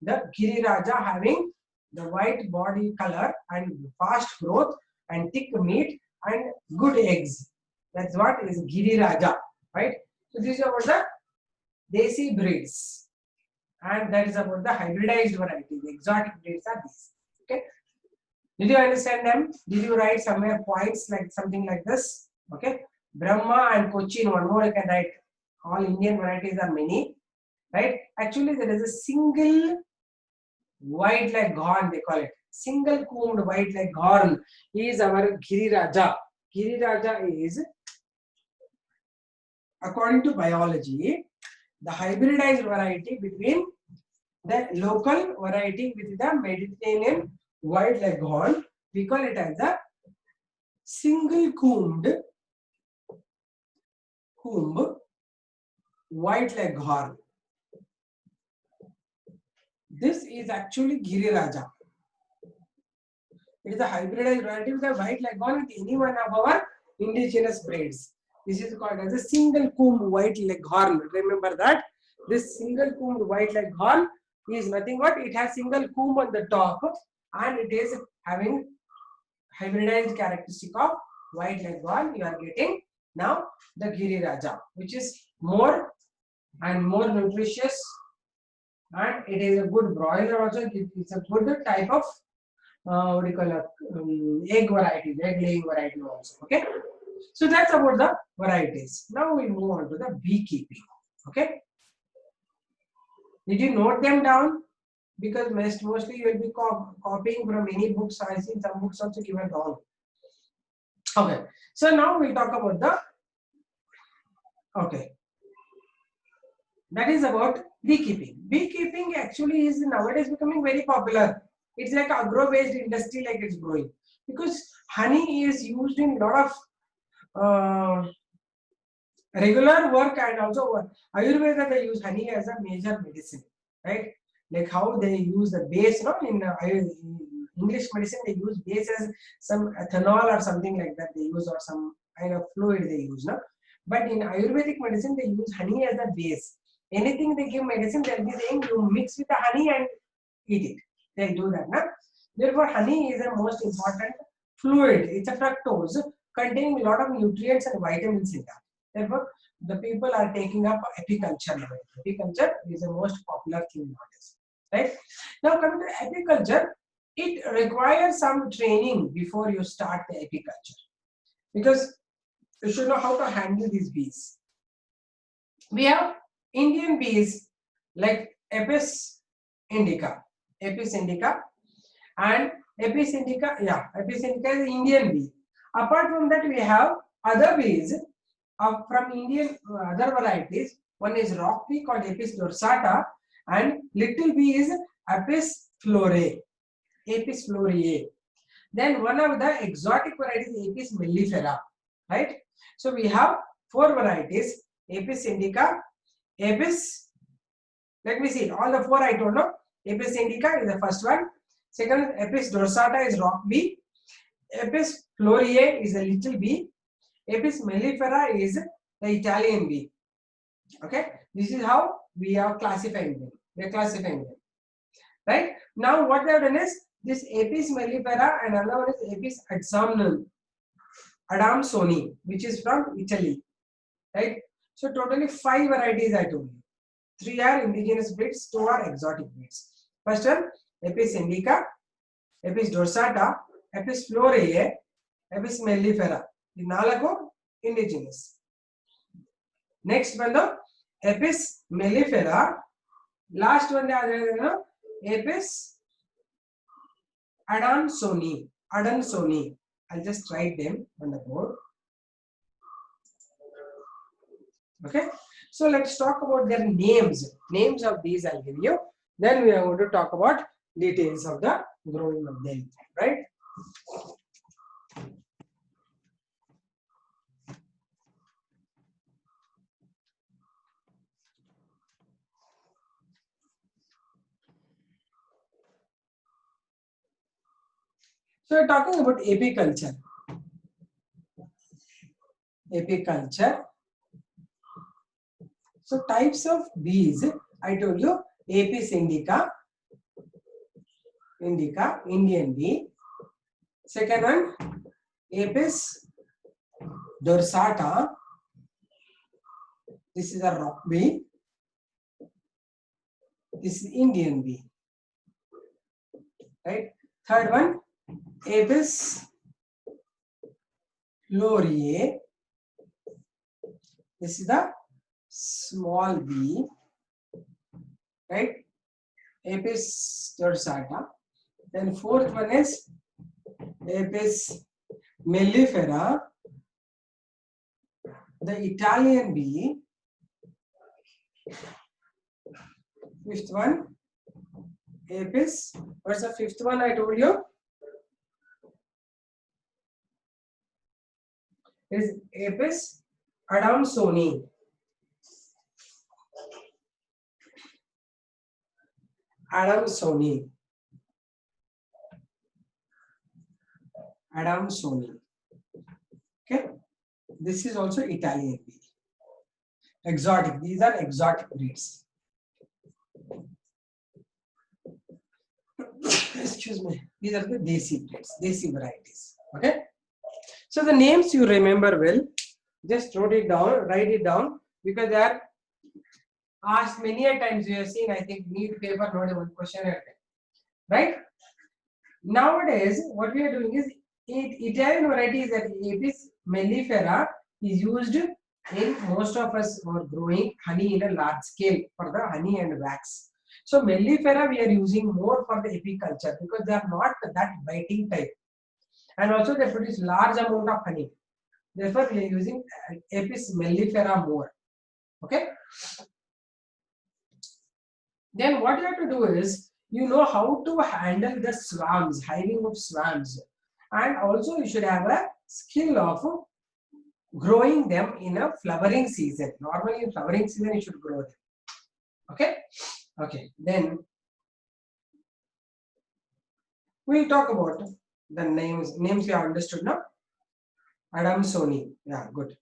the Giri Raja having the white body color and fast growth and thick meat and good eggs. That's what is Giri Raja, right? So this is about the desi breeds, and that is about the hybridized variety. The exotic breeds are these. Okay. Did you understand them? Did you write somewhere points like something like this? Okay. Brahma and Cochin, one more I can write. All Indian varieties are many, right? Actually, there is a single white leghorn, they call it. Single combed white leghorn is our Giriraja. Giriraja is, according to biology, the hybridized variety between the local variety with the Mediterranean white leghorn. We call it as the single combed white leghorn. This is actually Giriraja. It is a hybridized variety with a white leghorn with any one of our indigenous breeds. This is called as a single combed white leghorn. Remember that this single combed white leghorn is nothing but it has single comb on the top and it is having hybridized characteristic of white leghorn. You are getting now the Giriraja, which is more and more nutritious, and it is a good broiler also. It's a good type of what do you call it, egg variety, egg laying variety also. Okay, so that's about the varieties. Now we move on to the beekeeping. Okay, did you note them down? Because mostly you will be copying from many books. I see some books also given wrong. Okay, so now we'll talk about the, okay, that is about beekeeping. Beekeeping actually is nowadays becoming very popular. It's like agro-based industry, like it's growing, because honey is used in a lot of regular work, and also Ayurveda they use honey as a major medicine, right? Like how they use the base, in English medicine they use base as some ethanol or something like that they use, or some kind of fluid they use, no? But in Ayurvedic medicine they use honey as a base. Anything they give medicine, they'll be saying you mix with the honey and eat it. They'll do that, no? Therefore, honey is the most important fluid. It's a fructose containing a lot of nutrients and vitamins in that. Therefore, the people are taking up apiculture now. Apiculture is the most popular thing nowadays. Right? Now, coming to apiculture, it requires some training before you start the apiculture, because you should know how to handle these bees. We have Indian bees like Apis indica, and Apis indica, Apis indica is Indian bee. Apart from that, we have other bees from Indian other varieties. One is rock bee called Apis dorsata, and little bee is Apis florae. Apis florae. Then one of the exotic varieties is Apis mellifera, right? So we have 4 varieties: Apis indica, Apis. Let me see. All the 4 I told you. Apis indica is the first one. Second, Apis dorsata is rock bee. Apis florae is a little bee. Apis mellifera is the Italian bee. Okay, this is how we are classifying them. We are classifying them. Right now, what they have done is this Apis mellifera and another one is Apis adamsoni, which is from Italy. Right. So totally 5 varieties I told you. 3 are indigenous breeds, 2 are exotic breeds. First one, Apis indica, Apis dorsata, Apis florae, Apis mellifera. The 4 indigenous. Next one, the Apis mellifera. Last one, the Apis adansoni. I'll just write them on the board. Okay, so let's talk about their names. Names of these I'll give you. Then we are going to talk about details of the growing of them, right? So we're talking about apiculture. Apiculture. So types of bees, I told you, Apis indica, Indian bee. Second one, Apis dorsata. This is a rock bee. This is Indian bee, right? Third one, Apis laurier. This is the small bee, right? Apis dorsata. Then fourth one is Apis mellifera, the Italian bee. Fifth one, Apis. What's the fifth one I told you? Is Apis adamsoni. Adamsoni. Adamsoni. Okay. This is also Italian bee. Exotic. These are exotic breeds. Excuse me. These are the desi breeds, desi varieties. Okay. So the names you remember well. Just write it down because they are asked many a times. You have seen, I think, NEET paper, not one question, right? Nowadays, what we are doing is Italian varieties that Apis mellifera is used in most of us for growing honey in a large scale for the honey and wax. So mellifera we are using more for the apiculture because they are not that biting type, and also they produce large amount of honey. Therefore, we are using Apis mellifera more. Okay. Then what you have to do is, you know how to handle the swarms, hiving of swarms, and also you should have a skill of growing them in a flowering season. Normally in flowering season you should grow them. Okay. Okay. Then we'll talk about the names. Names you have understood now. Adamsoni. Yeah, good.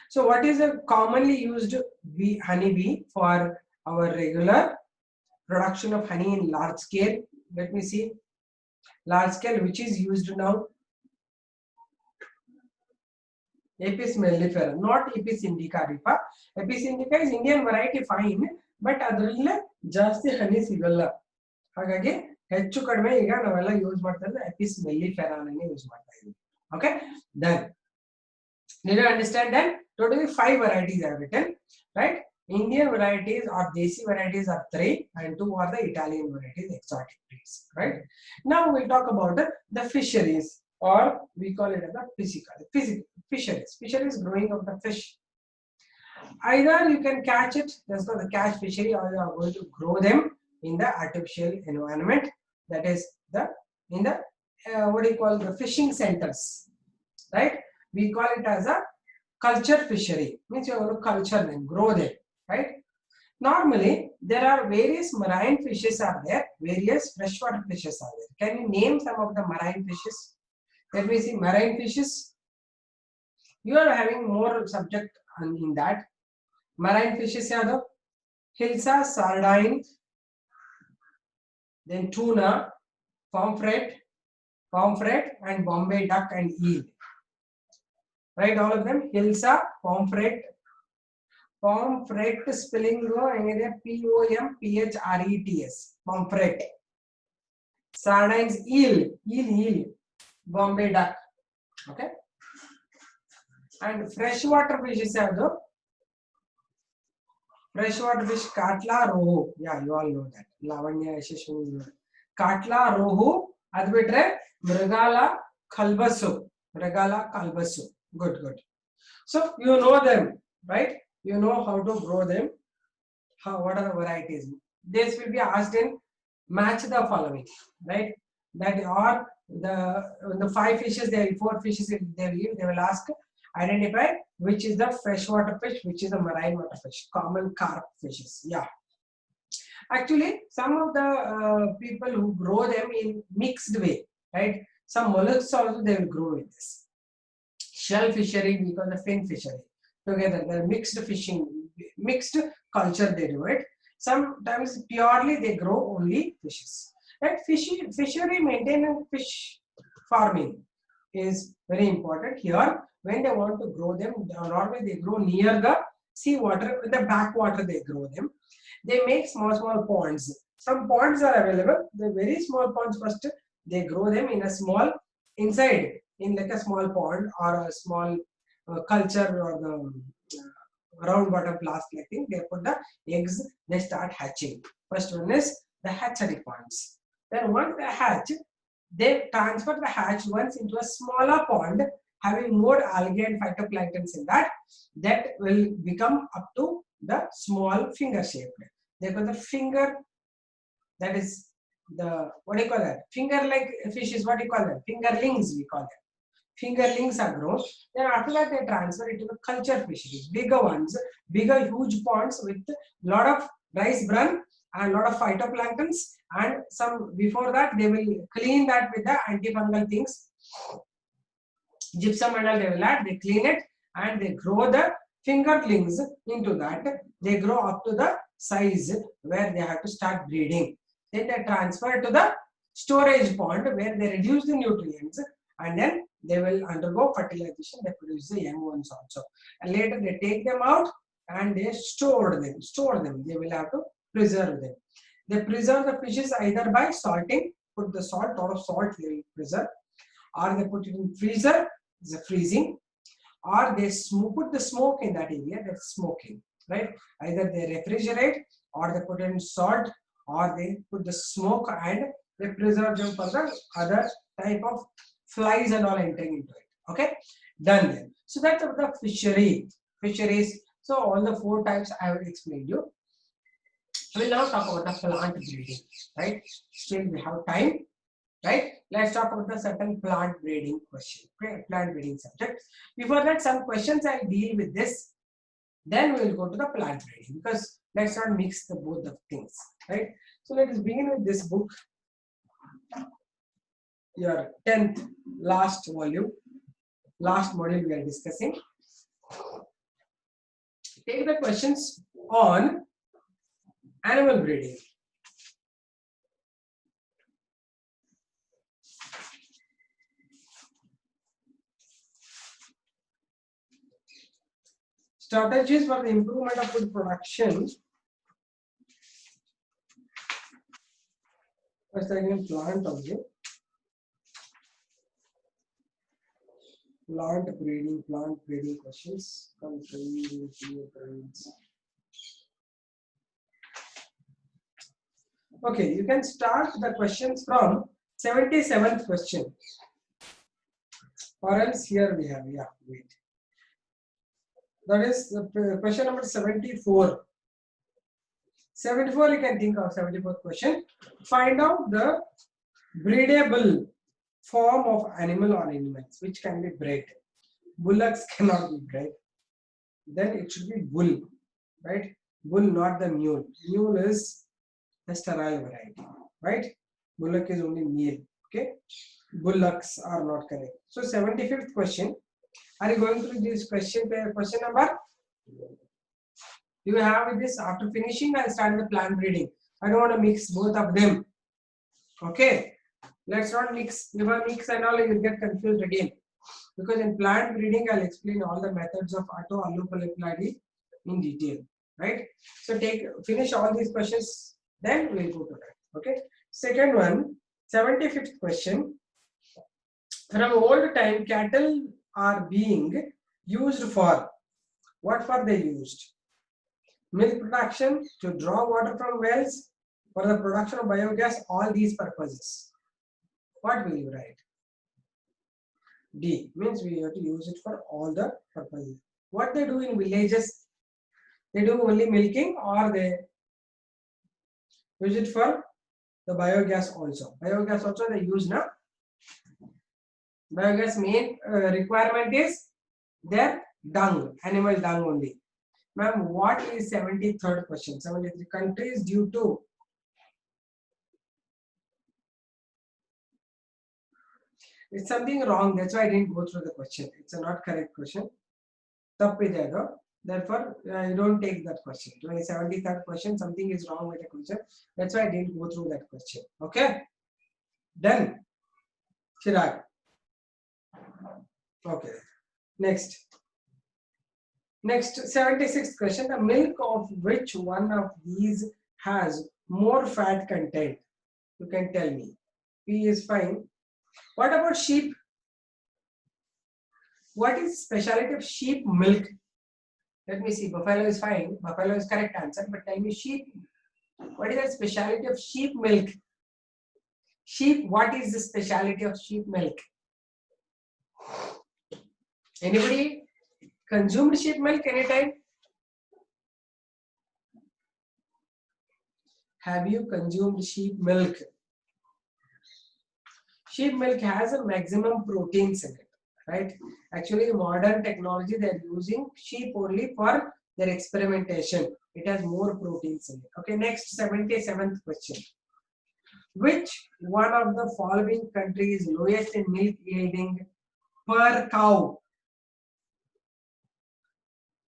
So what is a commonly used honey bee for our regular production of honey in large scale? Let me see. Large scale, which is used now? Apis mellifera, not Apis indica ripa. Apis indica is Indian variety, fine, but ಅದರಲ್ಲಿ ಜಾಸ್ತಿ honey ಸಿಗಲ್ಲ. ಹಾಗಾಗಿ ಹೆಚ್ಚು ಕಡಿಮೆ ಈಗ ನಾವೆಲ್ಲ use ಮಾಡ್ತಾ ಇರೋದು Apis mellifera ಅನ್ನೇ ಯೂಸ್ ಮಾಡ್ತಾ ಇದ್ದೀವಿ. Okay, then did you understand that? Totally 5 varieties are written, right? Indian varieties or desi varieties are 3 and 2 are the Italian varieties, exotic breeds, right? Now we'll talk about the fisheries, or we call it as the physical fisheries. Fisheries growing of the fish. Either you can catch it, that's called the catch fishery, or you are going to grow them in the artificial environment. That is in the what do you call the fishing centers, right? We call it as a culture fishery. Means you are going to culture them, grow them, right? Normally there are various marine fishes are there, various freshwater fishes are there. Can you name some of the marine fishes? Let me see. Marine fishes, you are having more subject in that. Marine fishes are Hilsa, sardine, then tuna, pomfret, and Bombay duck and eel. Right, all of them. Hilsa, pomfret spelling Pomphretes. Pomfret. Sardines, eel, Bombay duck. Okay. And freshwater fishes are the freshwater fish, Katla, Rohu. Yeah, you all know that. Lavanya, Yashashwini. Katla, Rohu, Advitre, Mrigala, Kalbasu. Good. So you know them, right? You know how to grow them. What are the varieties? This will be asked in match the following, right? That are the 5 fishes, there are 4 fishes they will ask, identify which is the freshwater fish, which is the marine water fish, common carp fishes. Yeah. Actually, some of the people who grow them in mixed way, right? Some mollusks also they will grow with this. Shell fishery, we call the fin fishery. Together, the mixed culture they do it. Sometimes purely they grow only fishes. Right? Fishery maintenance, fish farming is very important here. When they want to grow them, normally they grow near the sea water, in the backwater they grow them. They make small ponds. Some ponds are available. The very small ponds first they grow them in a small inside in like a small pond or a small culture or the round bottom plastic thing. They put the eggs. They start hatching. First one is the hatchery ponds. Then once they hatch, they transfer the hatch once into a smaller pond having more algae and phytoplanktons in that. That will become up to the small finger shape. They call the finger. That is the what do you call that? Finger like fish is what do you call that? Fingerlings we call them. Fingerlings are grown. Then after that they transfer it to the culture fisheries, bigger ones, bigger huge ponds with lot of rice bran and lot of phytoplanktons, and some before that they will clean that with the antifungal things, gypsum and all they will add, they clean it and they grow the fingerlings into that. They grow up to the size where they have to start breeding. Then they transfer to the storage pond where they reduce the nutrients and then they will undergo fertilization. They produce the young ones also. And later they take them out and they store them. They will have to preserve them. They preserve the fishes either by salting, put the salt, lot of salt they will preserve, or they put it in freezer, the freezing, or they put the smoke in that area, that's smoking, right? Either they refrigerate or they put in salt or they put the smoke and they preserve them for the other type of flies and all entering into it. Okay, done then. So that's the fisheries. So all the 4 types I have explained you. We will now talk about the plant breeding, right? Still we have time, right? Let's talk about the certain plant breeding question, okay? Plant breeding subject. Before that, some questions I'll deal with this. Then we will go to the plant breeding because let's not mix the both of things, right? So let us begin with this book, your 10th last volume, last module we are discussing. Take the questions on animal breeding. Strategies for the improvement of food production. First again plant only. Plant breeding questions. Okay, you can start the questions from 77th question. Or else here we have, yeah, wait. That is the question number 74. 74 you can think of 74th question. Find out the breedable form of animal or animals which can be bred. Bullocks cannot be bred. Then it should be bull, right? Bull, not the mule. Mule is the sterile variety, right? Bullock is only male, okay? Bullocks are not correct. So 75th question. Are you going through this question number? You have with this after finishing, I'll start the plant breeding. I don't want to mix both of them. Okay. Let's not mix. If I mix and all, you will get confused again. Because in plant breeding, I'll explain all the methods of auto allopolyploidy in detail. Right? So finish all these questions, then we'll go to that. Okay. Second one, 75th question. From old time, cattle are being used for what for they used? Milk production, to draw water from wells, for the production of biogas, all these purposes. What will you write? D means we have to use it for all the purposes. What they do in villages, they do only milking or they use it for the biogas also. Biogas also they use now. Biogas main requirement is their dung, animal dung only. Ma'am, what is 73rd question? 73 countries due to it's something wrong. That's why I didn't go through the question. It's a not correct question. Therefore, you don't take that question. 73rd question, something is wrong with the question. That's why I didn't go through that question. Okay? Done. Chirag. Okay. Next. Next, 76th question. The milk of which one of these has more fat content? You can tell me. P is fine. What about sheep? What is speciality of sheep milk? Let me see. Buffalo is fine. Buffalo is correct answer. But tell me sheep. What is the speciality of sheep milk? Sheep. What is the speciality of sheep milk? Anybody consumed sheep milk anytime? Have you consumed sheep milk? Sheep milk has a maximum proteins in it, right? Actually, the modern technology, they are using sheep only for their experimentation. It has more proteins in it. Okay, next 77th question. Which one of the following countries is lowest in milk yielding per cow?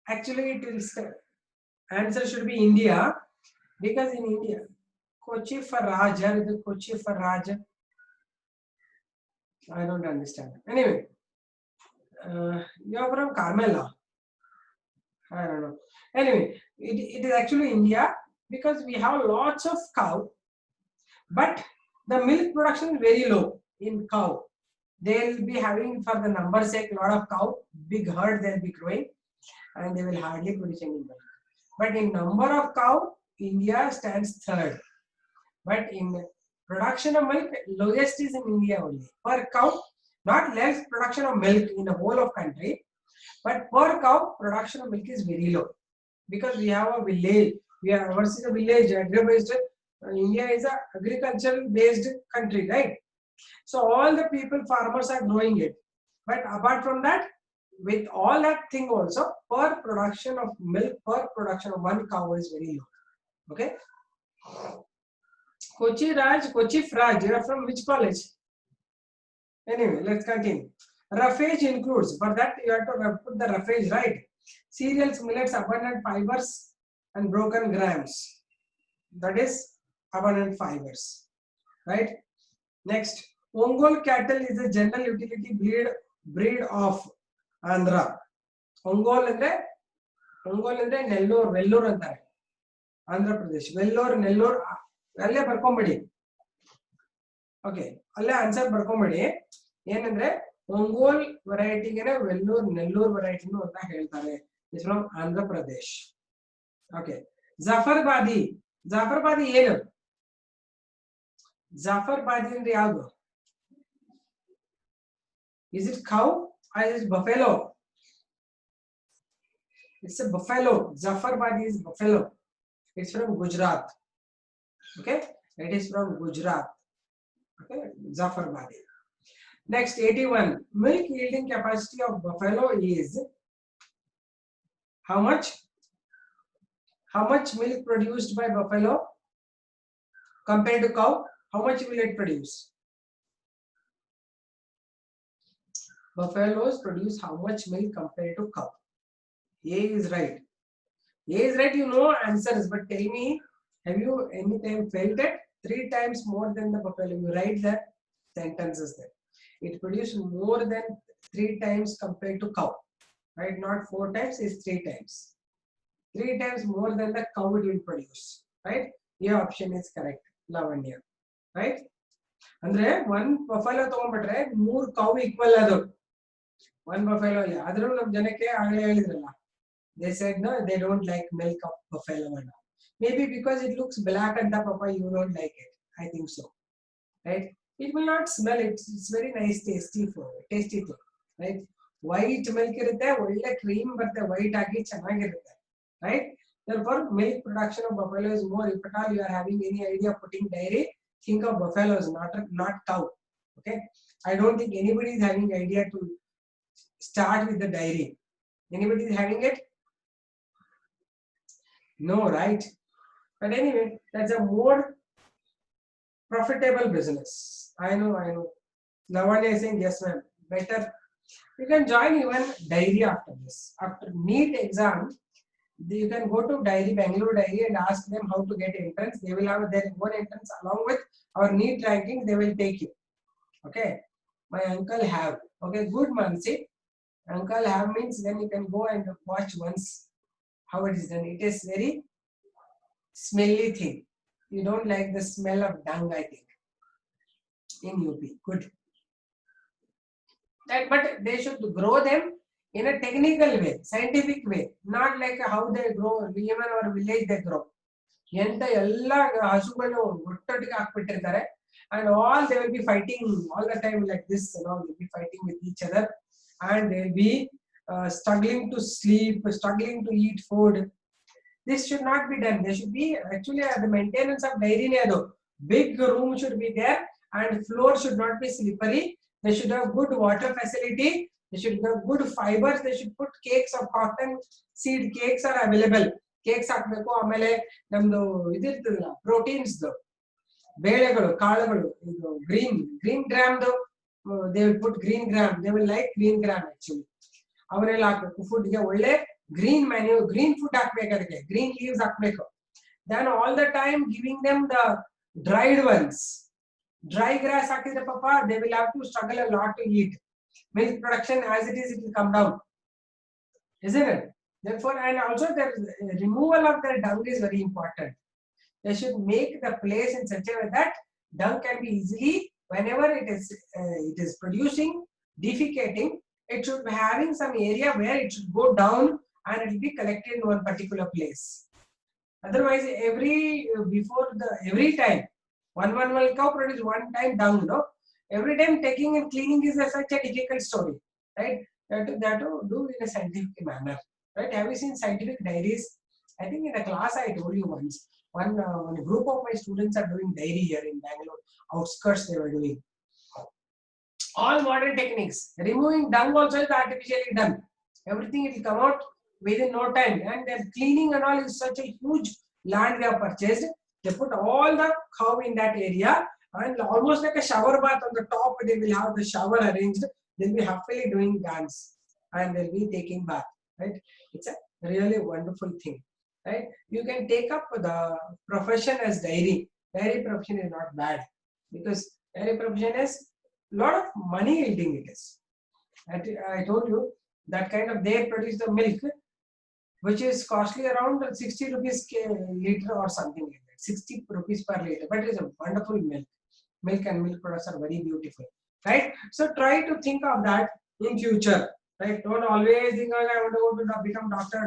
Actually, it will answer should be India, because in India, Kochi for Raja, the Kochi for Raja. I don't understand. Anyway, you're from Carmela. I don't know. Anyway, it is actually India, because we have lots of cow, but the milk production is very low in cow. They'll be having, for the number sake, a lot of cow, big herd they'll be growing, and they will hardly produce any milk. But in number of cow, India stands third. But in production of milk, lowest is in India only. Per cow, not less production of milk in the whole of country, but per cow, production of milk is very low. Because we have a village, we are ours is a village, agri-based. India is a agricultural based country, right? So all the people, farmers are growing it. But apart from that, with all that thing also, per production of milk, per production of one cow is very low. Okay. Kochi Raj, Kochi Fraj, you are from which college? Anyway, let's continue. Roughage includes, for that you have to put the roughage, right? Cereals, millets, abundant fibers and broken grams. That is abundant fibers, right? Next, Ongole cattle is a general utility breed of Andhra. Ongole ಅಂದ್ರೆ Vellore ಅಂತಾರೆ. Andhra Pradesh. Vellore ಅಲ್ಲೇ ಬರ್ಕೊಂಬಿಡಿ. Okay, ಅಲ್ಲೇ answer ಬರ್ಕೊಂಬಿಡಿ. ಏನಂದ್ರೆ ಒಂಗೋಲ್ ವೆರೈಟಿಗೆ ನೆಲ್ಲೂರ್ ವೆರೈಟಿನು ಅಂತ ಹೇಳ್ತಾರೆ. Is from Andhra Pradesh. Okay, Jaffarabadi ಏನು? ಜಾಫರ್ಬಾದಿ ಅಂದ್ರೆ ಯಾವುದು? Is it cow or is it buffalo? It's a buffalo. Jafarabadi is buffalo. It's from Gujarat. Okay, it is from Gujarat. Okay, Jafarabadi. Next, 81. Milk yielding capacity of buffalo is how much? How much milk produced by buffalo compared to cow? How much will it produce? Buffaloes produce how much milk compared to cow? A is right. A is right, you know answers, but tell me, have you anytime felt it? 3 times more than the buffalo. You write the sentences there. It produces more than 3 times compared to cow. Right? Not 4 times, it's 3 times. 3 times more than the cow it will produce. Right? Your option is correct. Lavanya. Right? Andre, one buffalo ತಗೊಂಡ್ಬಿಟ್ರೆ 3 cow equal ಅದು. One buffalo ಅಲ್ಲಿ. ಆದರೂ ನಮ್ಮ ಜನಕ್ಕೆ ಆಗಲೇ ಹೇಳಿದ್ರಲ್ಲ. They said no, they don't like milk of buffalo. Maybe because it looks black and the papa, you don't like it. I think so, right? It will not smell. It's very nice, tasty thing, right? White milk irutte, olle cream batte white agi chanagirutte, right? Therefore, milk production of buffalo is more. If at all you are having any idea of putting dairy, think of buffaloes, not cow. Okay, I don't think anybody is having idea to start with the dairy. Anybody is having it? No, right? But anyway, that's a more profitable business. I know. Nowadays saying yes, ma'am. Better. You can join even dairy after this. After NEET exam, you can go to dairy, Bangalore dairy, and ask them how to get entrance. They will have their own entrance along with our NEET ranking. They will take you. Okay. My uncle have. Okay, good, Mansi. Uncle have means then you can go and watch once how it is done. It is very smelly thing. You don't like the smell of dung, I think, in UP. Good. That, but they should grow them in a technical way, scientific way, not like how they grow, even our village they grow. ಎಂತ ಎಲ್ಲ ಹಸುಗಳು ಒಟ್ಟೊಟ್ಟಿಗೆ ಹಾಕ್ಬಿಟ್ಟಿರ್ತಾರೆ and all they will be fighting all the time like this, they'll be fighting with each other and they'll be struggling to sleep, struggling to eat food. This should not be done. There should be actually the maintenance of dairy nedo. Big room should be there and floor should not be slippery. They should have good water facility. They should have good fibers. They should put cakes of cotton seed cakes are available. Cakes ಹಾಕಬೇಕು ಆಮೇಲೆ ನಮ್ದು ಇದಿರ್ತದಲ್ಲ proteins ಬೇಳೆಗಳು ಕಾಳುಗಳು ಇದು green gram they will put green gram they will like green gram actually ಅವರೆಲ್ಲ ಹಾಕಬೇಕು food ಗೆ ಒಳ್ಳೆ green ಮ್ಯಾನ್ಯೂ green food ಹಾಕ್ಬೇಕು ಅದಕ್ಕೆ ಗ್ರೀನ್ ಲೀವ್ಸ್ ಹಾಕ್ಬೇಕು then all the time giving them the dried ones dry grass ಹಾಕಿದ್ರೆ ಪಾಪ they will have to struggle a lot to eat milk production as it is it will come down isn't it. Therefore, and also the removal of their dung is very important. They should make the place in such a way that dung can be easily, whenever it is producing, defecating, it should be having some area where it should go down and it will be collected in one particular place. Otherwise, every time, one cow produces one time dung, no? Every time taking and cleaning is such a difficult story, right? That to do in a scientific manner. Right? Have you seen scientific diaries? I think in the class I told you once. One group of my students are doing diary here in Bangalore. Outskirts they were doing. All modern techniques. Removing dung also is artificially done. Everything will come out within no time. And then cleaning and all is such a huge land they have purchased. They put all the cow in that area and almost like a shower bath on the top. They will have the shower arranged. They'll be happily doing dance and they'll be taking bath. Right? It's a really wonderful thing, right? You can take up the profession as dairy. Dairy profession is not bad because dairy profession is lot of money yielding it is. I told you that kind of they produce the milk which is costly around 60 rupees liter or something like that. 60 rupees per liter, but it is a wonderful milk. Milk and milk products are very beautiful, right? So try to think of that in future. Right? Don't always think, oh, I want to go to become doctor.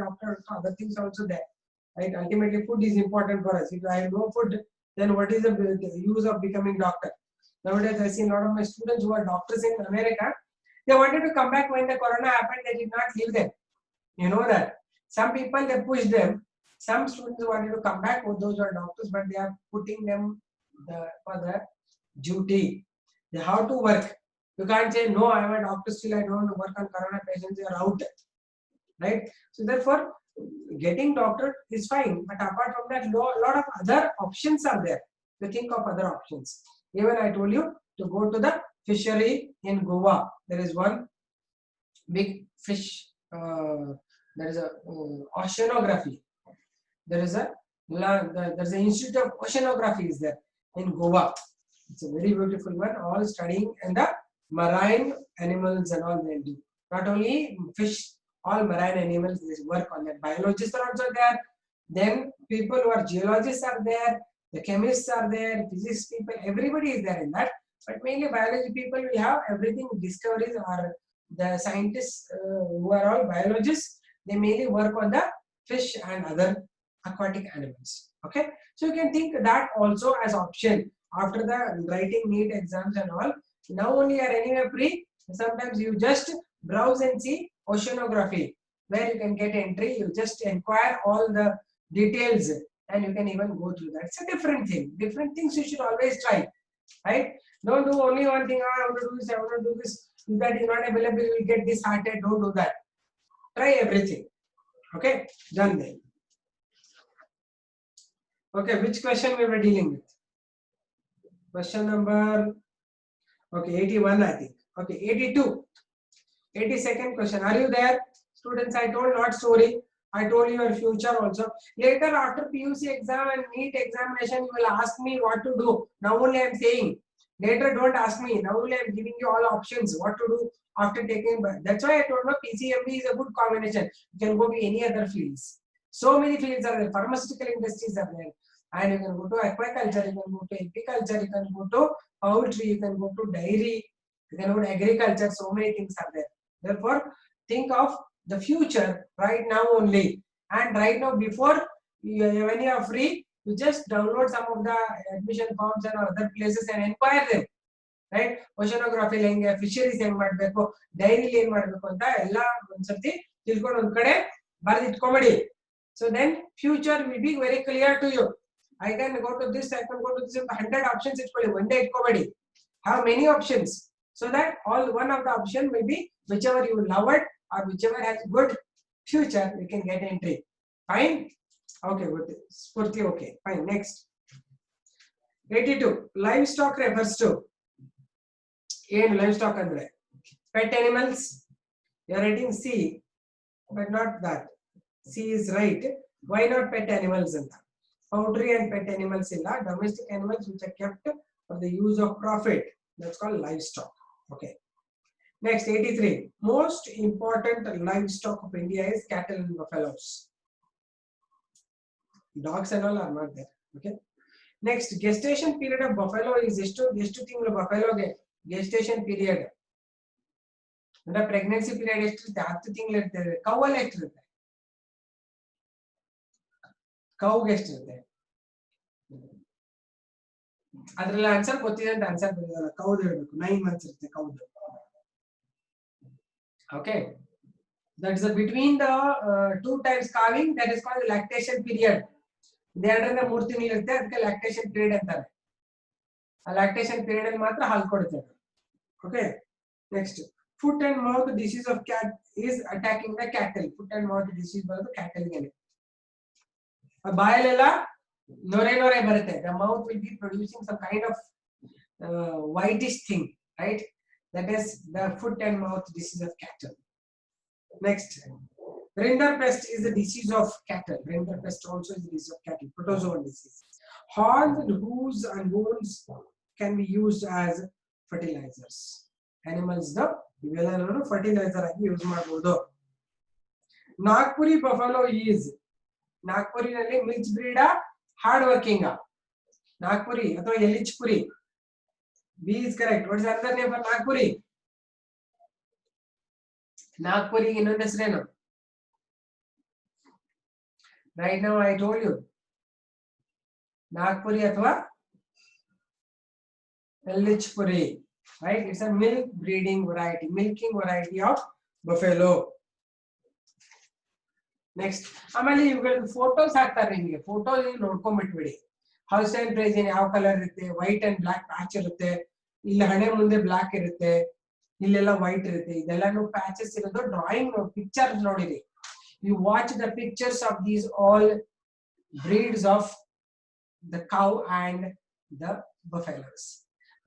Other things also there. Right? Ultimately, food is important for us. If I have no food, then what is the use of becoming doctor? Nowadays, I see a lot of my students who are doctors in America. They wanted to come back when the corona happened. They did not leave them. You know that. Some people, they pushed them. Some students wanted to come back. Those are doctors, but they are putting them for the duty. They have to work. You can't say, no, I am a doctor, still I don't work on corona patients, you are out. Right? So therefore, getting doctor is fine. But apart from that, lot of other options are there. To think of other options. Even I told you to go to the fishery in Goa. There is one big fish. There is a oceanography. There's an institute of oceanography is there in Goa. It's a very beautiful one. All studying and the marine animals and all they do. Not only fish, all marine animals they work on that. Biologists are also there. Then people who are geologists are there. The chemists are there. Physics people, everybody is there in that. But mainly biology people will have everything discoveries or the scientists who are all biologists. They mainly work on the fish and other aquatic animals. Okay, so you can think that also as option after the writing NEET exams and all. Now only you are anywhere free. Sometimes you just browse and see oceanography where you can get entry. You just inquire all the details and you can even go through that. It's a different thing. Different things you should always try. Right? Don't do only one thing. I want to do this. I want to do this. If that is not available, you will get disheartened. Don't do that. Try everything. Okay? Done then. Okay, which question we were dealing with? Question number. Okay, 81 I think. Okay, 82. 82nd question. Are you there? Students, I told not story. I told you your future also. Later after PUC exam and NEET examination, you will ask me what to do. Now only I am saying. Later don't ask me. Now only I am giving you all options. What to do, after taking. That's why I told you PCMB is a good combination. You can go to any other fields. So many fields are there. Pharmaceutical industries are there, and you can go to aquaculture, you can go to apiculture, you can go to poultry, you can go to dairy, you can go to agriculture. So many things are there. Therefore, think of the future right now only. And right now, before when you are free, you just download some of the admission forms and other places and inquire them. Right? Oceanography ಹೆಂಗೆ, fisheries ಹೆಂಗ್ ಮಾಡಬೇಕು, ಡೈರಿಲಿ ಏನ್ ಮಾಡಬೇಕು ಅಂತ ಎಲ್ಲ ಒಂದ್ಸತಿ ತಿಳ್ಕೊಂಡು ಒಂದ್ ಕಡೆ ಬರೆದಿಟ್ಕೊಂಬಿಡಿ. So then future will be very clear to you. I can go to this, I can go to this. 100 options ಇಟ್ಕೊಳ್ಳಿ, one day ಇಟ್ಕೊಬೇಡಿ. Have many options so that all one of the option will be whichever you love it or whichever has good future, you can get entry. Fine. Okay, good. Spurti, okay. Fine. Next. 82. Livestock refers to. Livestock andre pet animals. You are writing C, but not that. C is right. Why not pet animals anta? Poultry and pet animals illa. Domestic animals which are kept for the use of profit. That's called livestock. Okay. Next, 83. Most important livestock of India is cattle and buffaloes. Dogs and all are not there. Okay. Next, gestation period of buffalo is ಎಷ್ಟು ತಿಂಗಳು buffaloಗೆ gestation period. ಅಂದ್ರೆ pregnancy period ಎಷ್ಟಿರುತ್ತೆ? 10 ತಿಂಗಳು ಇರ್ತದೆ. Cow ಅಲ್ಲಿ ಎಷ್ಟಿರುತ್ತೆ? ಕೌಗೆ ಎಷ್ಟಿರುತ್ತೆ? ಅದ್ರಲ್ಲಿ ಆನ್ಸರ್ ಗೊತ್ತಿದೆ ಅಂತ ಆನ್ಸರ್ ಬರೋದಲ್ಲ, ಕೌದು ಹೇಳ್ಬೇಕು. 9 months ಇರುತ್ತೆ ಕೌದು. Okay, that's the between the 2 times calving, that is called lactation period. ಇದೆರಡರಿಂದ 3 ತಿಂಗಳು ಇರುತ್ತೆ, ಅದಕ್ಕೆ lactation period ಅಂತಾರೆ. ಆ lactation period ಅಲ್ಲಿ ಮಾತ್ರ ಹಾಲು ಕೊಡುತ್ತೆ. Okay, next, foot and mouth disease of cat is attacking the cattle. Foot and mouth disease ಬರೋದು cattle ಗೆ. ಬಾಯಲ್ಲೆಲ್ಲ ನೊರೆ ಬರುತ್ತೆ. The mouth will be producing some kind of whitish thing, right? That is the foot and mouth disease of cattle. Next, rinderpest is the disease of cattle. Rinderpest also is the disease of cattle. Protozoan disease. Horns, hooves and bones can be used as fertilizers. Animals the ಇವೆಲ್ಲನೂ fertiliser ಆಗಿ use ಮಾಡಬಹುದು. Nagpuri buffalo is. ನಾಗ್ಪುರಿನಲ್ಲಿ milch breed hard working. Nagpuri ಅಥವಾ Ellichpuri. B is correct. What is the other name for Nagpuri? Nagpuri ಇನ್ನೊಂದು ಹೆಸರೇನು? Right now I told you. Nagpuri ಅಥವಾ ಎಲಿಚ್ಪುರಿ. Right? It's a milk breeding variety, milking variety of buffalo. Next, ಆಮೇಲೆ ಇವುಗಳ photos ಹಾಕ್ತಾರೆ ನಿಮಗೆ. Photos ನೋಡ್ಕೊಂಡ್ಬಿಟ್ಬಿಡಿ. Holstein Friesian ಯಾವ colour ಇರುತ್ತೆ? ವೈಟ್ ಅಂಡ್ ಬ್ಲಾಕ್ ಪ್ಯಾಚ್ ಇರುತ್ತೆ. ಇಲ್ಲಿ ಹಣೆ ಮುಂದೆ ಬ್ಲಾಕ್ ಇರುತ್ತೆ, ಇಲ್ಲೆಲ್ಲ ವೈಟ್ ಇರುತ್ತೆ. ಇದೆಲ್ಲಾನು ಪ್ಯಾಚಸ್ ಇರೋದು ಡ್ರಾಯಿಂಗ್ ಪಿಕ್ಚರ್ ನೋಡಿರಿ. You watch the pictures of these all breeds of the cow and the buffaloes.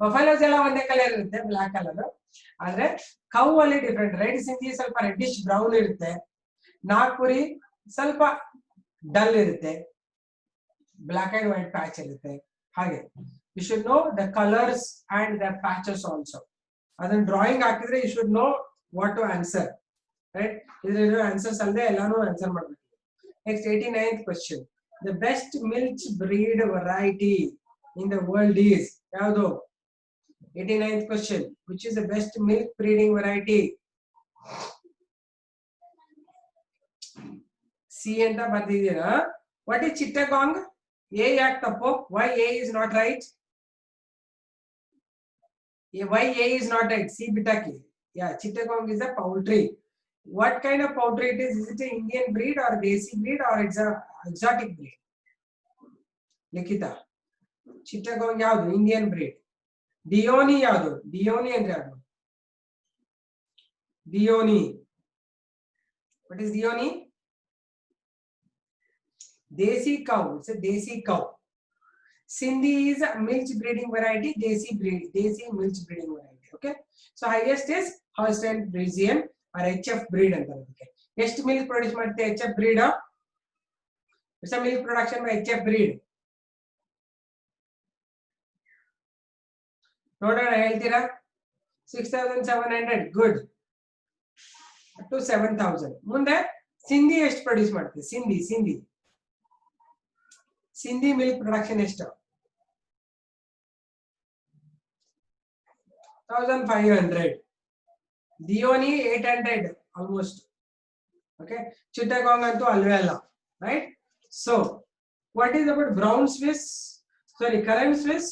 Buffaloes ಎಲ್ಲ ಒಂದೇ ಕಲರ್ ಇರುತ್ತೆ, ಬ್ಲಾಕ್ ಕಲರ್. ಆದ್ರೆ ಕೌ ಅಲ್ಲಿ ಡಿಫ್ರೆಂಟ್. ರೆಡ್ ಸಿಂಧಿ ಸ್ವಲ್ಪ ರೆಡ್ಡಿಶ್ ಬ್ರೌನ್ ಇರುತ್ತೆ. ನಾಗ್ಪುರಿ ಸ್ವಲ್ಪ ಡಲ್ ಇರುತ್ತೆ, ಬ್ಲಾಕ್ ಅಂಡ್ ವೈಟ್ ಪ್ಯಾಚ್ ಇರುತ್ತೆ. ಹಾಗೆ you should know the colors and the patches also. ಅದನ್ನ ಡ್ರಾಯಿಂಗ್ ಹಾಕಿದ್ರೆ you should know what to answer, right? ಇದರ ಆನ್ಸರ್ಸ್ ಅಲ್ಲದೆ ಎಲ್ಲಾನು ಆನ್ಸರ್ ಮಾಡಬೇಕು. Next, 89th question. The best milch breed variety in the world is ಯಾವುದು? 89th question. Which is the best milk breeding variety? C ಅಂತ ಬರ್ದಿದ್ದೀರಾ? What is Chittagong? A ಯಾಕೆ ತಪ್ಪು? Why A is not right? Why A is not right? C bitaki. Yeah, Chittagong is a poultry. What kind of poultry it is? Is it an Indian breed or Desi breed or exotic breed? Nikita. Chittagong ಯಾವುದು? Indian breed. Dioni ಯಾವುದು? Dioni ಅಂದ್ರೆ ಯಾವುದು? Dioni. What is Dioni? Desi cow. It's a Desi cow. Sindhi is a milch breeding variety. Desi milch breeding variety. Okay. So highest is Holstein Friesian or HF breed ಅಂತ ಅದಕ್ಕೆ. ಎಷ್ಟು milk produce ಮಾಡುತ್ತೆ HF breed? It's a milk production by HF breed. ನೋಡೋಣ, ಹೇಳ್ತೀರಾ? 6700. Good. up to 7,000. ಮುಂದೆ ಸಿಂಧಿ ಎಷ್ಟು produce ಮಾಡುತ್ತೆ? Sindhi milk production ಎಷ್ಟು? 1,500. ದಿಯೋನಿ 800 almost. Okay, Chittagong antu alve alla, right? So what is about brown Swiss? Sorry, current Swiss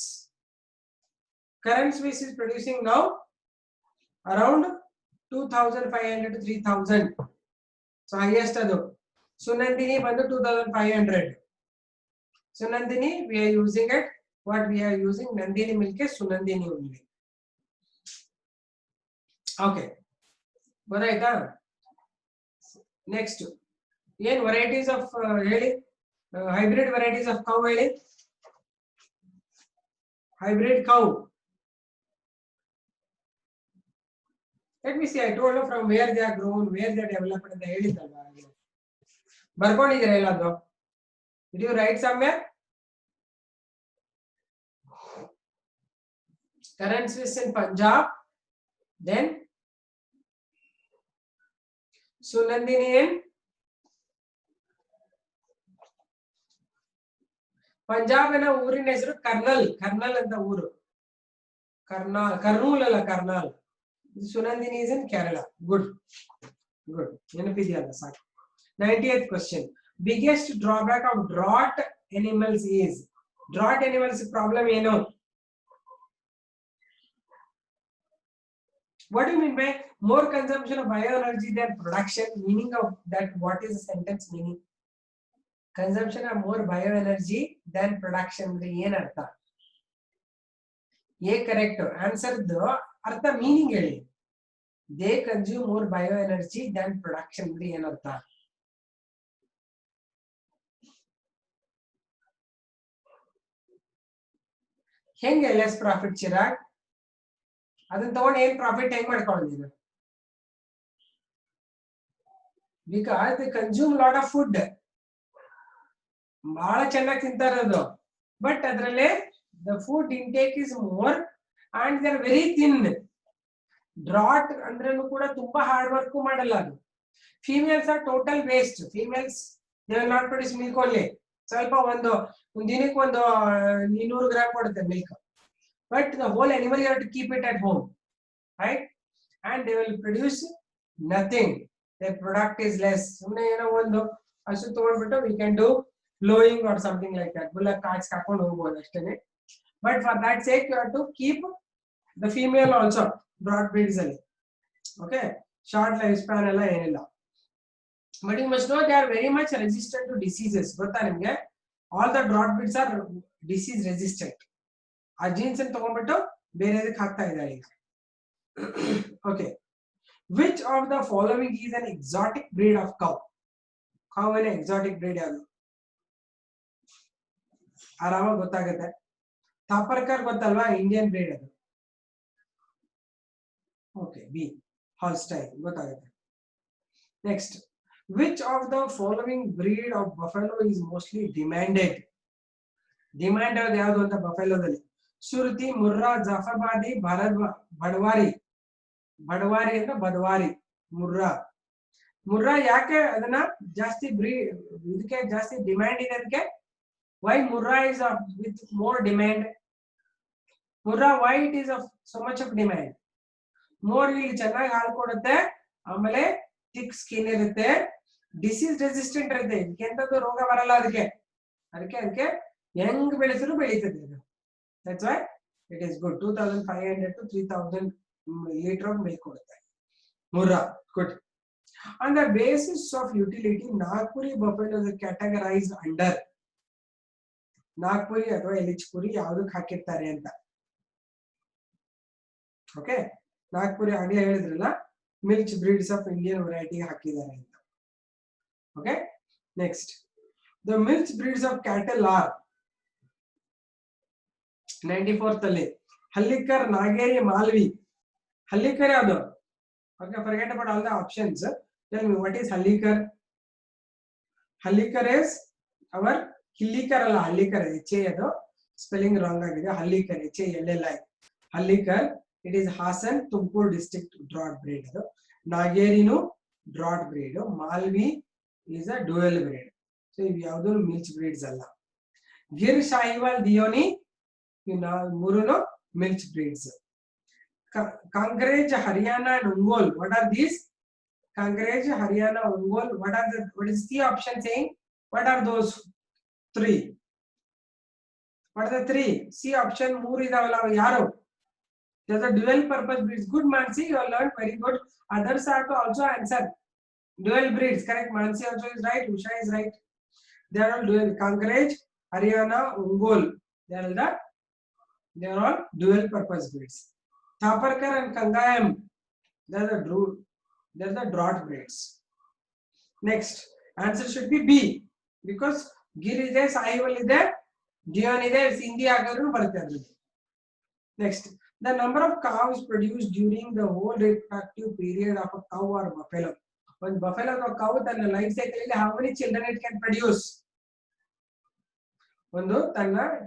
is producing now around 2,500 to 3,000. So highest adu. Sunandini bandu 2,500. Sunandini we are using it. What we are using Nandini milk is Sunandini only. Okay, godaita? Next, ಏನು varieties of ಹೇಳಿ, hybrid varieties of cow ಹೇಳಿ. Hybrid cow. Let me see, I told you from where they are grown, where they are developed ಅಂತ ಹೇಳಿದ್ದಲ್ವಾ? ಬರ್ಕೊಂಡಿದ್ದೀರಾ ಎಲ್ಲಾದ್ರೂ? Did you write somewhere? Current Swiss in Punjab, then Sunandini in Punjab ನ ಊರಿನ ಹೆಸರು kernel ಅಂತ ಊರು. ಕರ್ನೂಲ್ ಅಲ್ಲ, Karnal. Sunandini is in Kerala. Good. ನೆನಪಿದೆಯಲ್ಲ, ಸಾಕು. 90th question. Biggest drawback of drought animals is? Drought animals problem ಏನು? What do you mean by more consumption of bioenergy than production? Meaning of that, what is the sentence meaning? Consumption of more bioenergy than production ಅಂದ್ರೆ ಏನ್ ಅರ್ಥ? A correct answer ದು ಅರ್ಥ meaning ಹೇಳಿ. They consume more bioenergy than production ಅಂದ್ರೆ ಏನ್ ಅರ್ಥ? ಹೆಂಗೆ ಲೆಸ್ ಪ್ರಾಫಿಟ್ ಚಿರಾಗ್? ಅದನ್ನ ತಗೊಂಡು ಏನ್ ಪ್ರಾಫಿಟ್ ಹೆಂಗ್ ಮಾಡ್ಕೊಂಡಿದ್ದೀರಾ? Because they consume lot of food. ಬಹಳ ಚೆನ್ನಾಗಿ ತಿಂತಾರದು, ಬಟ್ ಅದರಲ್ಲಿ the food intake is more and they are very thin. Drought ಅಂದ್ರೇನು ಕೂಡ ತುಂಬಾ ಹಾರ್ಡ್ ವರ್ಕ್ ಮಾಡಲ್ಲ ಅದು. Females are total waste. Females they will not produce milk only. ಸ್ವಲ್ಪ ಒಂದು ದಿನಕ್ಕೆ ಒಂದು 200 ಗ್ರಾಮ್ ಕೊಡುತ್ತೆ milk, but the whole animal you have to keep it at home, right? And they will produce nothing. Their product is less. ಸುಮ್ಮನೆ ಏನೋ ಒಂದು ಹಸು ತಗೊಂಡ್ಬಿಟ್ಟು we can do blowing or something like that. Bullock carts ಹಾಕೊಂಡು ಹೋಗ್ಬೋದು ಅಷ್ಟೇನೆ. But for that sake you have to keep the female also broad breeds ಅಲ್ಲಿ. Okay, short life span ಎಲ್ಲ ಏನಿಲ್ಲ. But you must know they are very much resistant to diseases. ಗೊತ್ತಾ ನಿಮ್ಗೆ? All the broad breeds are disease resistant. ಆ jeans ಅನ್ನು ತಗೊಂಡ್ಬಿಟ್ಟು ಬೇರೆದಕ್ಕೆ ಹಾಕ್ತಾ ಇದ್ದಾರೆ ಈಗ. Okay, which of the following is an exotic breed of cow? Cow is an exotic breed ಯಾವುದು? ಆರಾಮಾಗಿ ಗೊತ್ತಾಗುತ್ತೆ. ಥಾಪರ್ಕರ್ ಗೊತ್ತಲ್ವಾ, ಇಂಡಿಯನ್ ಬ್ರೀಡ್ ಅದು. ಓಕೆ, ಬಿ ಹಾಲ್ಸ್ಟೈನ್ ಗೊತ್ತಾಗುತ್ತೆ. Next, which of the following breed of buffalo is mostly demanded? Demand ಆಗೋದು ಯಾವುದು ಅಂತ ಬಫೆಲೋದಲ್ಲಿ? ಸುರ್ತಿ, ಮುರ್ರಾ, ಜಾಫರ್ಬಾದಿ, ಬಡವಾರಿ ಅಂದ್ರೆ ಬದವಾರಿ, ಮುರ್ರಾ ಯಾಕೆ ಅದನ್ನ ಜಾಸ್ತಿ ಇದಕ್ಕೆ ಜಾಸ್ತಿ ಡಿಮ್ಯಾಂಡ್ ಇದೆ ಅದಕ್ಕೆ? Why Murrah is with more demand? Murrah, why it is of so much of demand? More ಇಲ್ಲಿ ಚೆನ್ನಾಗಿ ಹಾಲು ಕೊಡುತ್ತೆ, ಆಮೇಲೆ thick skin ಇರುತ್ತೆ, disease resistant ಇರುತ್ತೆ, ಇದಕ್ಕೆಂತದ್ದು ರೋಗ ಬರಲ್ಲ ಅದಕ್ಕೆ ಹೆಂಗ್ ಬೆಳೆಸಿದ್ರು ಬೆಳೀತದೆ ಅದು. That's why it is good. 2,500 to 3,000 liter of milk ಕೊಡುತ್ತೆ Murrah. Good. On the basis of utility, Nagpuri buffalo is categorized under Nagpuri ಅಥವಾ ಎಲಿಚ್ಪುರಿ ಯಾವ್ದಕ್ಕೆ ಹಾಕಿರ್ತಾರೆ ಅಂತ. ಓಕೆ, ನಾಗ್ಪುರಿ ಆಗಲೇ ಹೇಳಿದ್ರಲ್ಲ, milk breeds of Indian variety ಹಾಕಿದ್ದಾರೆ ಅಂತ. Okay, next, the milk breeds of cattle are 94th ಅಲ್ಲಿ ಹಲ್ಲಿಕರ್, ನಾಗೇರಿ, ಮಾಲ್ವಿ. ಹಲ್ಲಿಕರ್ ಯಾವುದು? Okay, forget about all the options. Tell me what is Hallikar? Hallikar is our Hillikar ಅಲ್ಲ, ಹಲ್ಲಿಕರ್ HA, ಅದು ಸ್ಪೆಲ್ಲಿಂಗ್ ರಾಂಗ್ ಆಗಿದೆ. Hallikar HALLI, Hallikar. It is Hassan Tumakuru district draught breed ಅದು. ನಾಗೇರಿನು draught breed. Malvi is a dual breed. So ಇವು ಯಾವುದು ಮಿಲ್ಚ್ breeds ಅಲ್ಲ. ಗಿರ್ ಶಾಹಿವಾಲ್ ದಿಯೋನಿ ಇವು ಮೂರುನು milch breeds. Kankrej Haryana and Ongol, what are these? Kangaroo, Haryana, Ongol, what is the option saying? What are those three? What are the three? C option, ಮೂರು ಇದಾವಲ್ಲ ಅವು ಯಾರು? There's a dual purpose breeds. Good, Mansi, you have learned very good. Others are to also answer. Dual breeds, correct? Mansi also is right. Usha is right. They are all dual. Kangaroo, Haryana, Ongol. They are all dual purpose breeds. Thaparkar and Kangayam, they are the drought breeds. Next, answer should be B because Gir is there, Sahiwal is there, Dion is there, Sindhi Agaru Bharatadri. Next, the number of cows produced during the whole reproductive period of a cow or buffalo. When buffalo or cow, then the life cycle, how many children it can produce? When the